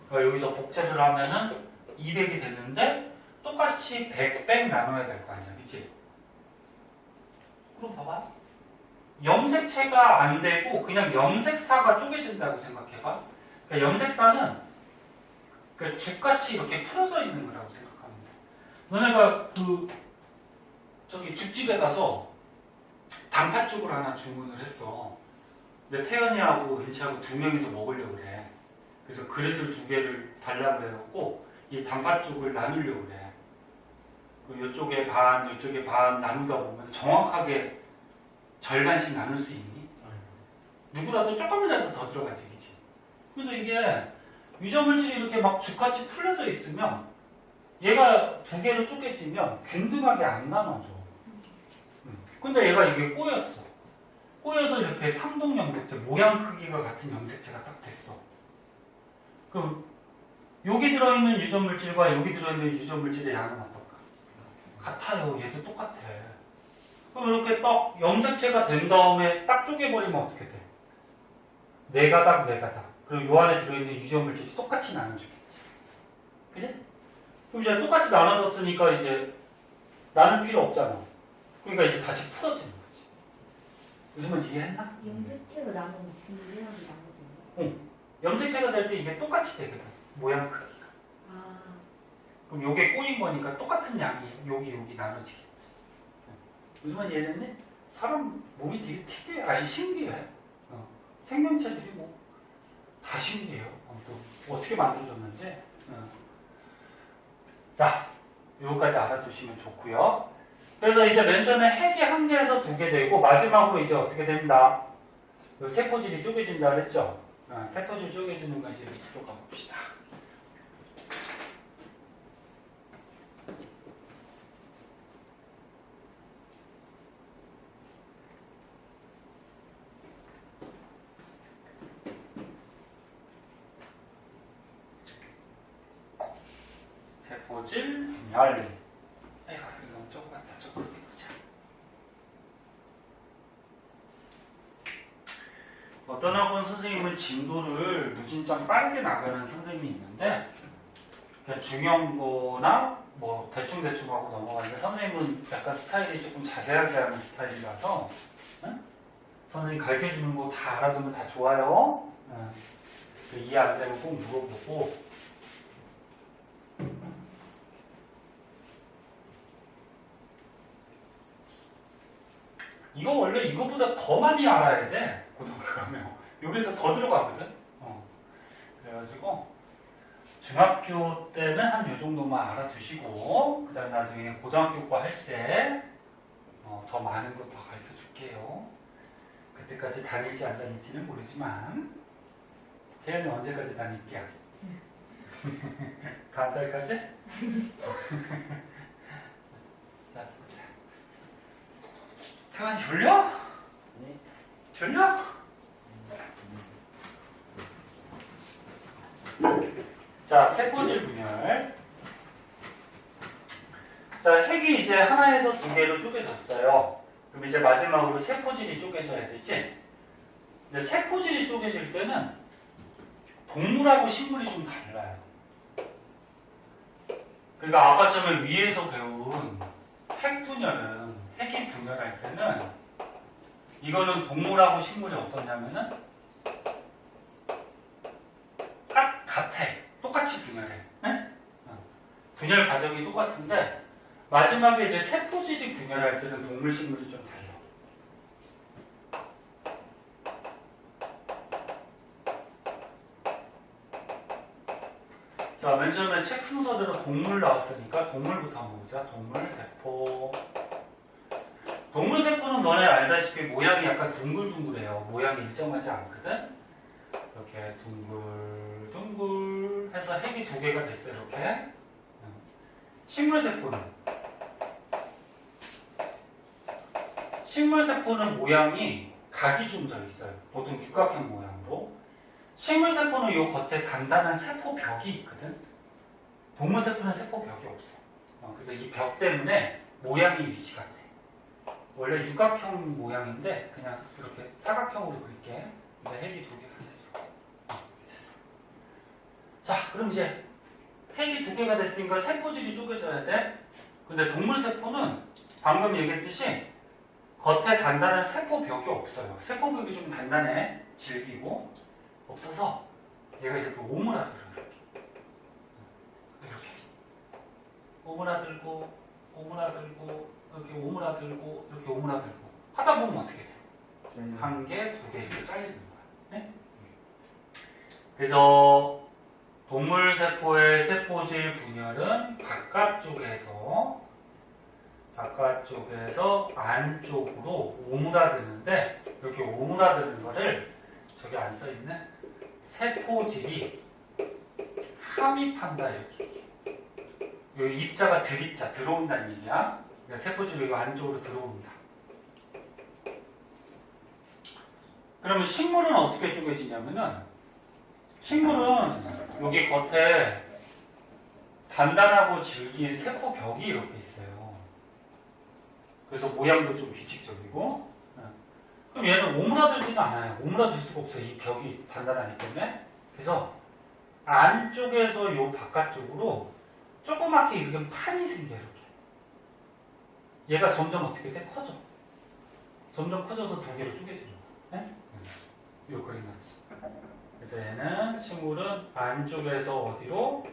그러니까 여기서 복제를 하면은 200이 됐는데 똑같이 100 나눠야 될 거 아니야, 그치? 그럼 봐봐. 염색체가 안 되고 그냥 염색사가 쪼개진다고 생각해봐. 그러니까 염색사는 그 죽같이 이렇게 풀어져 있는 거라고 생각하면 돼. 너네가 저기 죽집에 가서 단팥죽을 하나 주문을 했어. 근데 태연이하고 은치하고 두 명이서 먹으려고 그래. 그래서 그릇을 두 개를 달라고 해갖고 이 단팥죽을 나누려고 그래. 이쪽에 반, 이쪽에 반 나누다 보면 정확하게 절반씩 나눌 수 있니? 누구라도 조금이라도 더 들어가지, 그치? 그래서 이게 유전물질이 이렇게 막 죽같이 풀려져 있으면 얘가 두 개로 쪼개지면 균등하게 안 나눠져. 근데 얘가 이게 꼬였어. 꼬여서 이렇게 상동 염색체, 모양 크기가 같은 염색체가 딱 됐어. 그럼 여기 들어있는 유전물질과 여기 들어있는 유전물질의 양은 어떨까? 같아요. 얘도 똑같아. 그럼 이렇게 딱 염색체가 된 다음에 딱 쪼개버리면 어떻게 돼? 네 가닥, 네 가닥. 그리고 요 안에 들어있는 유전물질이 똑같이 나눠지겠지. 그지? 그럼 이제 똑같이 나눠졌으니까 이제 나눌 필요 없잖아. 그러니까 이제 다시 풀어지는 거지. 무슨 말인지 이해했나? 염색체가 나누면 균등하게 나눠지는 거. 염색체가 될 때 이게 똑같이 되거든. 모양 크기가. 아, 그럼 요게 꼬인 거니까 똑같은 양이 여기 나눠지겠지. 무슨 말인지 이해됐니? 사람 몸이 되게 특이해. 아니 신기해. 생명체들이 뭐 다 신기해요. 또 어떻게 만들어졌는지. 자, 요거까지 알아두시면 좋고요. 그래서 이제 맨 처음에 핵이 한 개에서 두 개 되고 마지막으로 이제 어떻게 된다? 요 세포질이 쪼개진다 그랬죠? 세포질 쪼개지는 거 이제 밑으로 가봅시다. 세포질 분열. 에이구, 이거 너무 조그맣다. 조금 해보자. 어떤 학원 선생님은 진도를 무진장 빠르게 나가는 선생님이 있는데 그냥 중요한 거나 뭐 대충대충 하고 넘어가는데 선생님은 약간 스타일이 조금 자세하게 하는 스타일이라서 선생님 가르쳐주는 거 다 알아두면 다 좋아요. 이해 안 되면 꼭 물어보고 이거 원래 이거보다 더 많이 알아야 돼. 고등학교 가면 여기서 더 들어가거든. 그래가지고 중학교 때는 한 요 정도만 알아두시고 그 다음에 나중에 고등학교 거 할 때 더 많은 거 더 가르쳐 줄게요. 그때까지 다닐지 안 다닐지는 모르지만 태연이 언제까지 다닐게요? 다음 달까지? 자, 보자. 태연이 졸려? 네. 졸려? 자, 세포질 분열. 자, 핵이 이제 하나에서 두 개로 쪼개졌어요. 그럼 이제 마지막으로 세포질이 쪼개져야 되지? 근데 세포질이 쪼개질 때는 동물하고 식물이 좀 달라요. 그러니까 아까 처음에 위에서 배운 핵 분열은, 핵이 분열할 때는 이거는 동물하고 식물이 어떠냐면은 딱 같아. 똑같이 분열해. 네? 분열 과정이 똑같은데 마지막에 이제 세포질이 분열할 때는 동물, 식물이 좀 달라. 자, 맨 처음에 책 순서대로 동물 나왔으니까 동물부터 한번 보자. 동물세포. 동물세포는 너네 알다시피 모양이 약간 둥글둥글해요. 모양이 일정하지 않거든. 이렇게 둥글둥글 해서 핵이 두 개가 됐어요. 이렇게. 식물세포는 모양이 각이 좀 져 있어요. 보통 육각형 모양으로. 식물세포는 요 겉에 단단한 세포벽이 있거든. 동물세포는 세포벽이 없어. 그래서 이 벽 때문에 모양이 유지가 돼. 원래 육각형 모양인데 그냥 이렇게 사각형으로 그릴게. 이제 핵이 두 개가 됐어. 됐어. 자, 그럼 이제 핵이 두 개가 됐으니까 세포질이 쪼개져야 돼. 근데 동물세포는 방금 얘기했듯이 겉에 단단한 세포벽이 없어요. 세포벽이 좀 단단해. 질기고. 없어서 얘가 이렇게 오므라들어요. 이렇게. 오므라들고, 오므라들고, 이렇게 오므라들고, 이렇게 오므라들고. 하다 보면 어떻게 돼? 한 개, 두 개 이렇게 잘리는 거야. 네? 그래서 동물세포의 세포질 분열은 바깥쪽에서 안쪽으로 오므라드는데 이렇게 오므라드는 거를 저기 안 써있네? 세포질이 함입한다 이렇게. 이 입자가 들입자 들어온다는 얘기야. 그러니까 세포질이 이 안쪽으로 들어온다. 그러면 식물은 어떻게 쪼개지냐면은 식물은 여기 겉에 단단하고 질긴 세포벽이 이렇게 있어요. 그래서 모양도 좀 규칙적이고. 그럼 얘는 오므라들지는 않아요. 오므라들 수가 없어요. 이 벽이 단단하기 때문에. 그래서 안쪽에서 요 바깥쪽으로 조그맣게 이렇게 판이 생겨요. 이렇게. 얘가 점점 어떻게 돼? 커져. 점점 커져서 두 개로 쪼개지는 거야. 네? 요 그림 같이. 그래서 얘는 식물은 안쪽에서 어디로?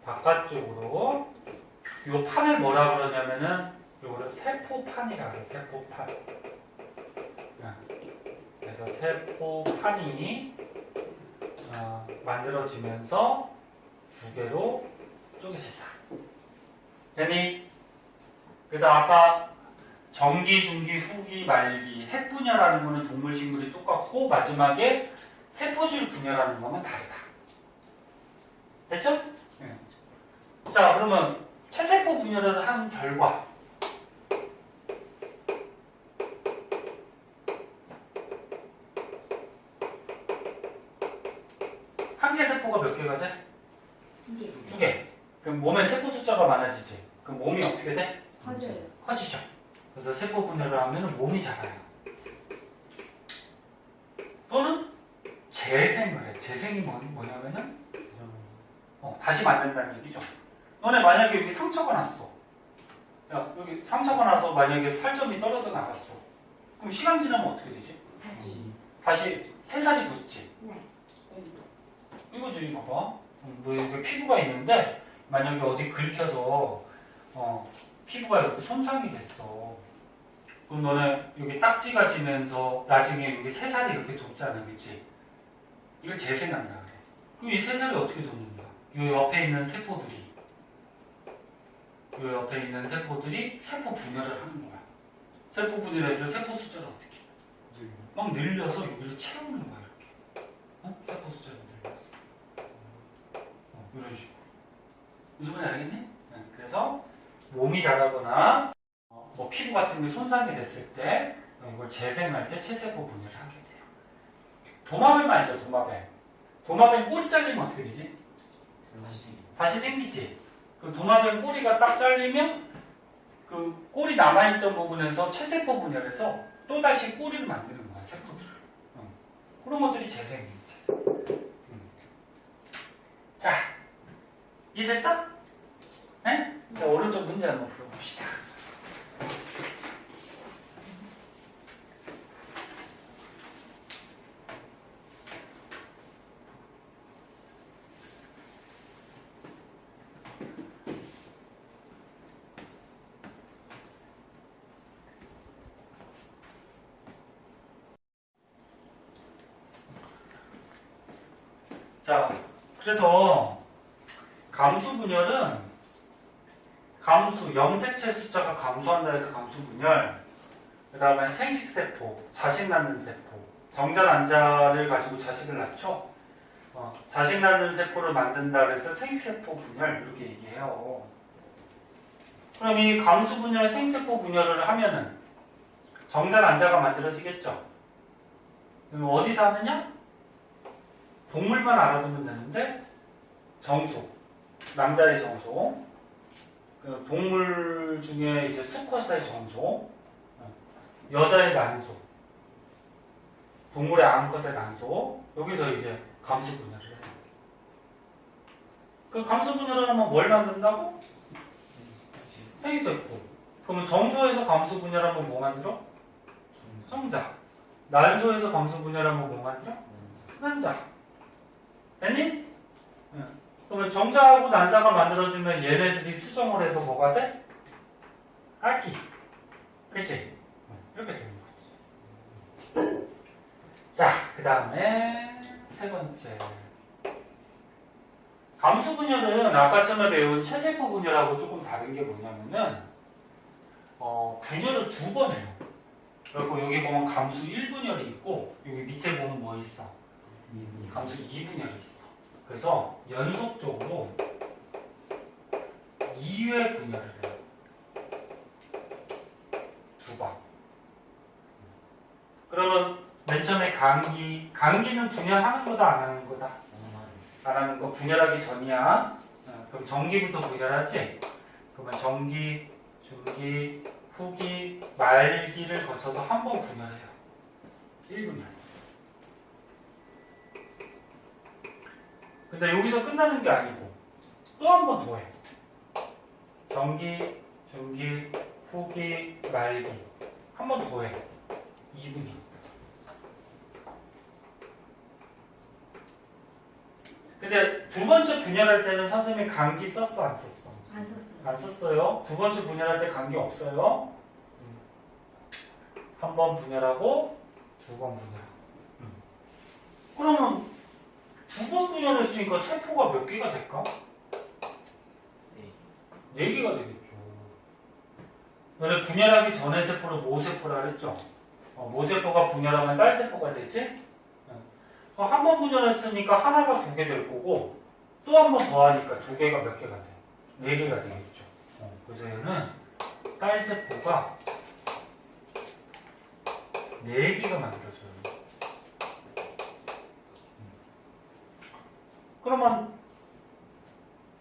바깥쪽으로. 요 판을 뭐라 그러냐면은 요거를 세포판이라고 해요. 세포판. 그래서 세포판이 만들어지면서 두 개로 쪼개진다. 됐니? 그래서 아까 정기, 중기, 후기, 말기, 핵 분열하는 거는 동물, 식물이 똑같고 마지막에 세포질 분열하는 거는 다르다. 됐죠? 네. 자, 그러면 체세포 분열을 한 결과 한 개 세포가 몇 개가 돼? 두 개. 그럼 몸에 세포 숫자가 많아지지. 그럼 몸이 어떻게 돼? 커져요. 커지죠. 그래서 세포 분열을 하면 몸이 작아요. 또는 재생을 해. 재생이 뭐냐면은 다시 만든다는 얘기죠. 너네 만약에 여기 상처가 났어. 야, 여기 상처가 나서 만약에 살점이 떨어져 나갔어. 그럼 시간 지나면 어떻게 되지? 다시 새살이 붙지. 네. 이거지, 이거 봐. 너 여기 피부가 있는데 만약에 어디 긁혀서 피부가 이렇게 손상이 됐어. 그럼 너네 여기 딱지가 지면서 나중에 여기 새살이 이렇게 돋잖아, 그치? 이걸 재생한다 그래. 그럼 이 새살이 어떻게 돋는가? 이 옆에 있는 세포들이 세포 분열을 하는 거야. 세포 분열해서 세포 숫자를 어떻게 해? 막 늘려서 여기를 채우는 거야, 이렇게. 세포 숫자를 늘려서. 이런 식으로. 무슨 말인지 알겠니? 네, 그래서 몸이 자라거나 뭐 피부 같은 게 손상이 됐을 때 이걸 재생할 때 체세포 분열을 하게 돼요. 도마뱀 알죠? 도마뱀 꼬리 잘리면 어떻게 되지? 다시 생기지. 그 도마뱀 꼬리가 딱 잘리면 그 꼬리 남아있던 부분에서 체세포 분열해서 또 다시 꼬리를 만드는 거야, 세포들을. 그런 것들이 재생입니다. 자, 이해됐어? 네? 자, 오른쪽 문제 한번 풀어봅시다. 자, 그래서 감수 분열은 감수, 염색체 숫자가 감소한다 해서 감수 분열, 그 다음에 생식세포, 자식 낳는 세포, 정자 난자를 가지고 자식을 낳죠. 자식 낳는 세포를 만든다 그래서 생식세포 분열 이렇게 얘기해요. 그럼 이 감수 분열, 생세포 분열을 하면은 정자 난자가 만들어지겠죠. 그럼 어디서 하느냐? 동물만 알아두면 되는데 정소, 남자의 정소, 동물 중에 이제 수컷의 정소, 여자의 난소, 동물의 암컷의 난소, 여기서 이제 감수 분열을 해요. 그 감수 분열을 하면 뭘 만든다고? 생식세포. 그러면 정소에서 감수 분열하면 뭐 만들어? 성자. 난소에서 감수 분열하면 뭐 만들어? 난자. 됐니? 그러면 정자하고 난자가 만들어지면 얘네들이 수정을 해서 뭐가 돼? 아기. 그치? 이렇게 되는 거지. 자, 그 다음에 세 번째. 감수 분열은 아까 전에 배운 체세포 분열하고 조금 다른 게 뭐냐면은, 분열을 두 번 해요. 그리고 여기 보면 감수 1분열이 있고, 여기 밑에 보면 뭐 있어? 감수 2분열이 있어. 그래서 연속적으로 2회 분열을 해요. 두 번. 그러면 맨 처음에 감기는 분열하는 거다, 안 하는 거다? 안 하는 거. 분열하기 전이야. 그럼 정기부터 분열하지? 그러면 정기, 중기, 후기, 말기를 거쳐서 한 번 분열해요. 1분열. 근데 여기서 끝나는 게 아니고 또 한 번 더 해. 정기, 중기, 후기, 말기 한 번 더 해. 2분열. 근데 두 번째 분열할 때는 선생님이 감기 썼어, 안 썼어? 안 썼어요. 안 썼어요. 두 번째 분열할 때 감기 없어요. 한 번 분열하고 두 번 분열. 그러면 두 번 분열했으니까 세포가 몇 개가 될까? 네 개가 되겠죠. 근데 분열하기 전에 세포를 모세포라 그랬죠. 모세포가 분열하면 딸세포가 되지? 한 번 분열했으니까 하나가 두 개 될 거고 또 한 번 더 하니까 두 개가 몇 개가 돼? 네 개가 되겠죠. 그래서 얘는 딸세포가 네 개가 만들어져요. 그러면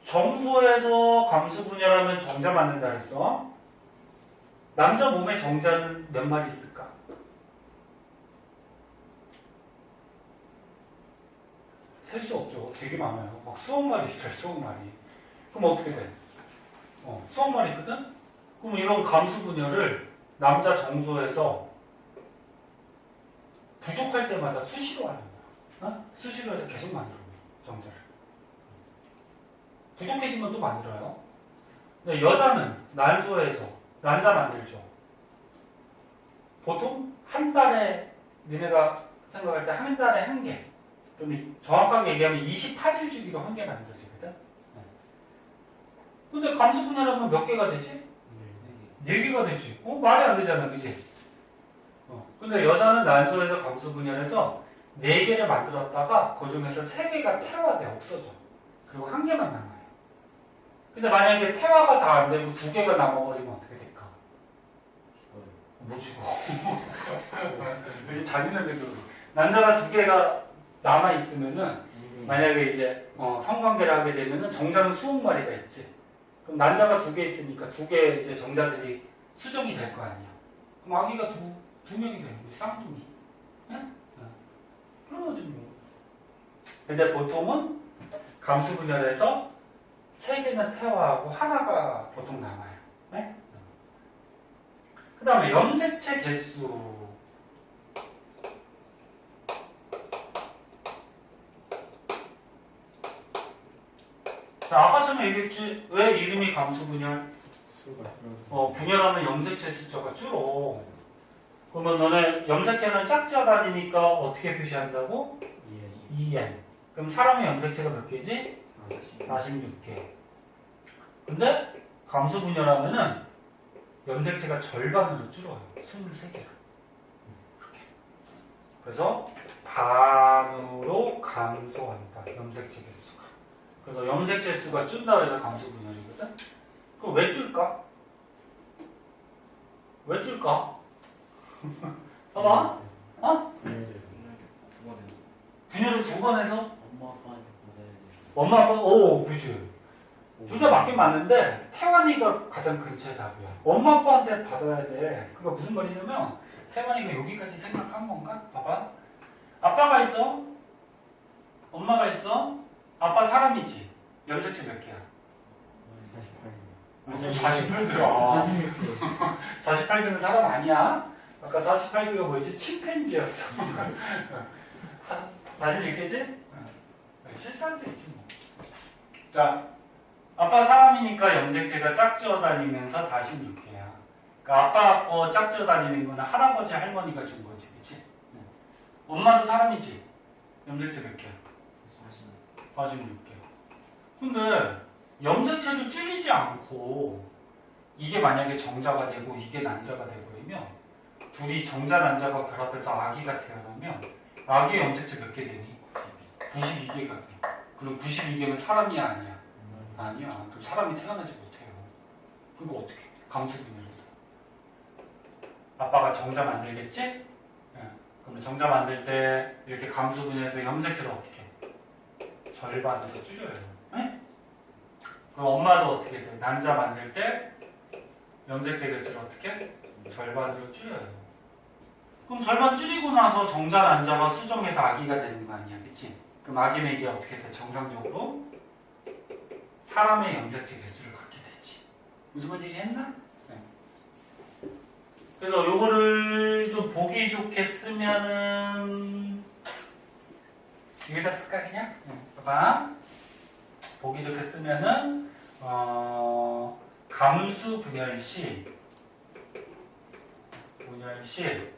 정소에서 감수 분열하면 정자 만든다 했어. 남자 몸에 정자는 몇 마리 있을까? 셀 수 없죠. 되게 많아요. 막 수억 마리 있어요. 수억 마리. 그럼 어떻게 돼? 수억 마리 있거든? 그럼 이런 감수 분열을 남자 정소에서 부족할 때마다 수시로 하는 거야. 수시로 해서 계속 만들어. 정자를. 부족해지면 또 만들어요. 근데 여자는 난소에서 난자 만들죠. 보통 한 달에 니네가 생각할 때 한 달에 한 개. 그럼 정확하게 얘기하면 28일 주기로 한 개 만들어지거든. 근데 감수 분열하면 몇 개가 되지? 4개가 되지. 말이 안 되잖아, 그지? 근데 여자는 난소에서 감수 분열해서 4개를 만들었다가 그 중에서 3개가 태화돼 없어져. 그리고 1개만 남아요. 근데 만약에 태화가 다 안 되고 2개가 남아버리면 어떻게 될까? 못 죽어. 자기네들도 난자가 2개가 남아있으면은 만약에 이제 성관계를 하게 되면은 정자는 수억 마리가 있지. 그럼 난자가 2개 있으니까 2개 이제 정자들이 수정이 될 거 아니야. 그럼 아기가 두 명이 되는 거지. 쌍둥이. 그런 거지 뭐. 근데 보통은 감수 분열에서 3개는 태화하고 하나가 보통 남아요. 네? 그 다음에 염색체 개수. 자, 아까 전에 얘기했지. 왜 이름이 감수 분열? 분열하면 염색체 숫자가 줄어. 그러면 너네 염색체는 짝지어다니니까 어떻게 표시한다고? 2n. 그럼 사람의 염색체가 몇 개지? 46개. 근데 감수 분열하면은 염색체가 절반으로 줄어요. 23개로. 그래서 반으로 감소한다. 염색체 개수가. 그래서 염색체 수가 준다 해서 감수 분열이거든. 그럼 왜 줄까? 왜 줄까? 봐봐. 어? 분열을 2번 해서 엄마 아빠한테 받아야 돼. 엄마 아빠 그지. 둘 다 맞긴 맞는데 태환이가 가장 근처의 답이야. 엄마 아빠한테 받아야 돼. 그거 무슨 말이냐면 태환이가 여기까지 생각한 건가? 봐봐. 아빠가 있어. 엄마가 있어. 아빠 사람이지. 염색체 몇 개야? 48개야. 48개는 사람 아니야. 아까 48개가 뭐였지? 침팬지였어. 41개지? 실수할 수 있지 뭐. 자, 아빠 사람이니까 염색체가 짝지어 다니면서 46개야. 그러니까 아빠 거 짝지어 다니는 거는 할아버지 할머니가 준 거지, 그치? 엄마도 사람이지. 염색체 몇 개야? 46개. 근데 염색체를 줄이지 않고 이게 만약에 정자가 되고 이게 난자가 되버리면 둘이 정자 난자가 결합해서 아기가 태어나면 아기의 염색체 몇 개 되니? 92개가 돼. 그럼 92개면 사람이야 아니야? 아니야. 그럼 사람이 태어나지 못해요. 그거 어떻게? 감수분열해서. 아빠가 정자 만들겠지? 네. 그러면 정자 만들 때 이렇게 감수분열해서 염색체를 어떻게 해? 절반으로 줄여요. 네? 그럼 엄마도 어떻게 돼? 난자 만들 때 염색체 개수를 어떻게 해? 절반으로 줄여요. 그럼 절반 줄이고 나서 정자 난자가 수정해서 아기가 되는 거 아니야, 그치? 그럼 아기는 이제 어떻게 돼? 정상적으로 사람의 염색체 개수를 갖게 되지. 무슨 말인지 이해했나? 네. 그래서 요거를 좀 보기 좋게 쓰면은 여기다 쓸까 그냥? 네. 봐봐. 보기 좋게 쓰면은 감수 분열 시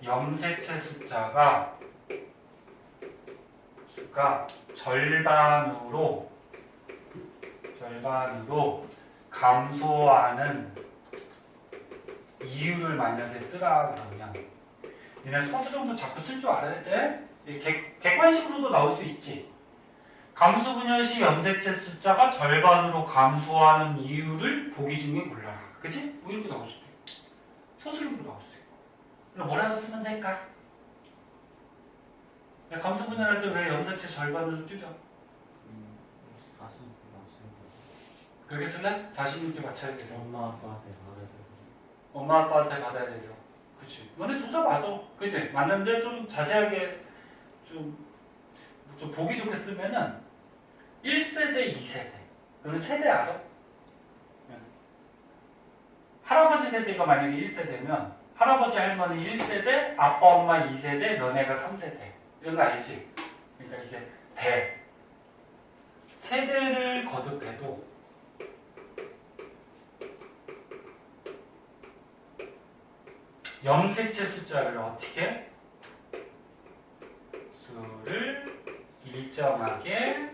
염색체 숫자가 절반으로 감소하는 이유를 만약에 쓰라 그러면 얘네 서술형도 자꾸 쓸 줄 알아야 돼. 객관식으로도 나올 수 있지. 감수 분열 시 염색체 숫자가 절반으로 감소하는 이유를 보기 중에 골라라. 그치? 뭐 이렇게 나올 수도 있고 서술형도 나올 수 있고. 그럼 뭐라고 쓰면 될까? 감수 분열할 때 왜 염색체 절반으로 줄여? 그렇게 쓸래? 46개 맞춰야 돼서. 엄마 아빠한테 받아야 돼. 엄마 아빠한테 받아야 되죠. 그치. 너네 둘 다 맞아. 그치? 맞는데 좀 자세하게 좀 보기 좋게 쓰면은 1세대, 2세대. 그러면 세대 알아? 네. 할아버지 세대가 만약에 1세대면 할아버지 할머니 1세대, 아빠 엄마 2세대, 너네가 3세대. 이런 거 알지? 그러니까 이게 대. 세대를 거듭해도 염색체 숫자를 어떻게? 수를 일정하게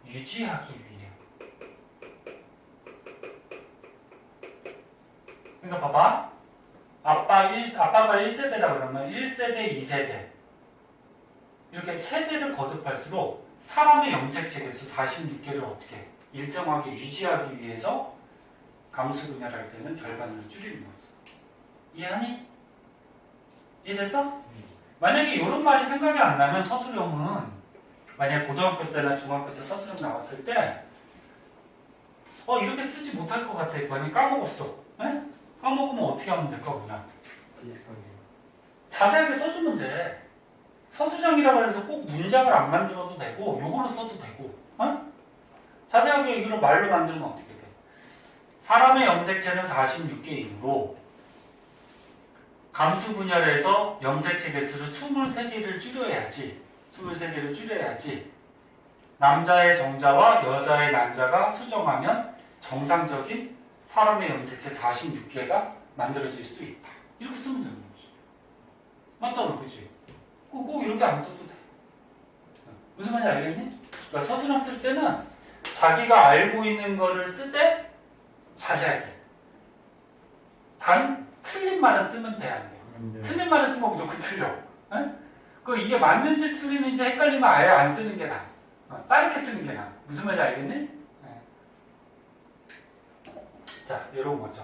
유지하기 위해. 그러니까 봐봐. 아빠가 1세대라 그러면 1세대, 2세대. 이렇게 세대를 거듭할수록 사람의 염색체 개수 46개를 어떻게 일정하게 유지하기 위해서 감수 분열할 때는 절반으로 줄이는 거지. 이해하니? 이해됐어? 만약에 이런 말이 생각이 안 나면 서술형은 만약에 고등학교 때나 중학교 때 서술형 나왔을 때 이렇게 쓰지 못할 것 같아. 만약에 까먹었어. 네? 까먹으면 어떻게 하면 될까 그냥? 자세하게 써주면 돼. 서술형이라고 해서 꼭 문장을 안 만들어도 되고 요거로 써도 되고 자세하게 이걸 말로 만들면 어떻게 돼? 사람의 염색체는 46개이므로 감수 분열에서 염색체 개수를 23개를 줄여야지. 23개를 줄여야지. 남자의 정자와 여자의 난자가 수정하면 정상적인 사람의 염색체 46개가 만들어질 수 있다. 이렇게 쓰면 되는 거지. 맞잖아, 그치? 꼭 이렇게 안 써도 돼. 무슨 말인지 알겠니? 그러니까 서술형 쓸 때는 자기가 알고 있는 거를 쓸 때 자세하게. 단 틀린 말은 쓰면 돼, 안 돼요? 틀린 말을 쓰면 무조건 틀려. 그 이게 맞는지 틀리는지 헷갈리면 아예 안 쓰는 게 나아. 빠르게 쓰는 게 나아. 무슨 말인지 알겠니? 네. 자, 이런 거죠.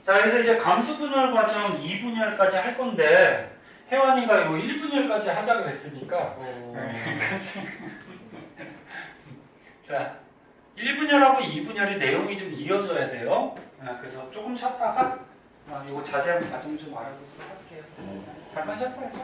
자, 그래서 이제 감수분열 과정 2분열까지 할 건데 혜원이가 이거 1분열까지 하자 그랬으니까 자, 1분열하고 2분열이 내용이 좀 이어져야 돼요. 그래서 조금 쉬었다가 이거 자세한 과정 좀 알아보도록 할게요. 잠깐 쉬었다 할까?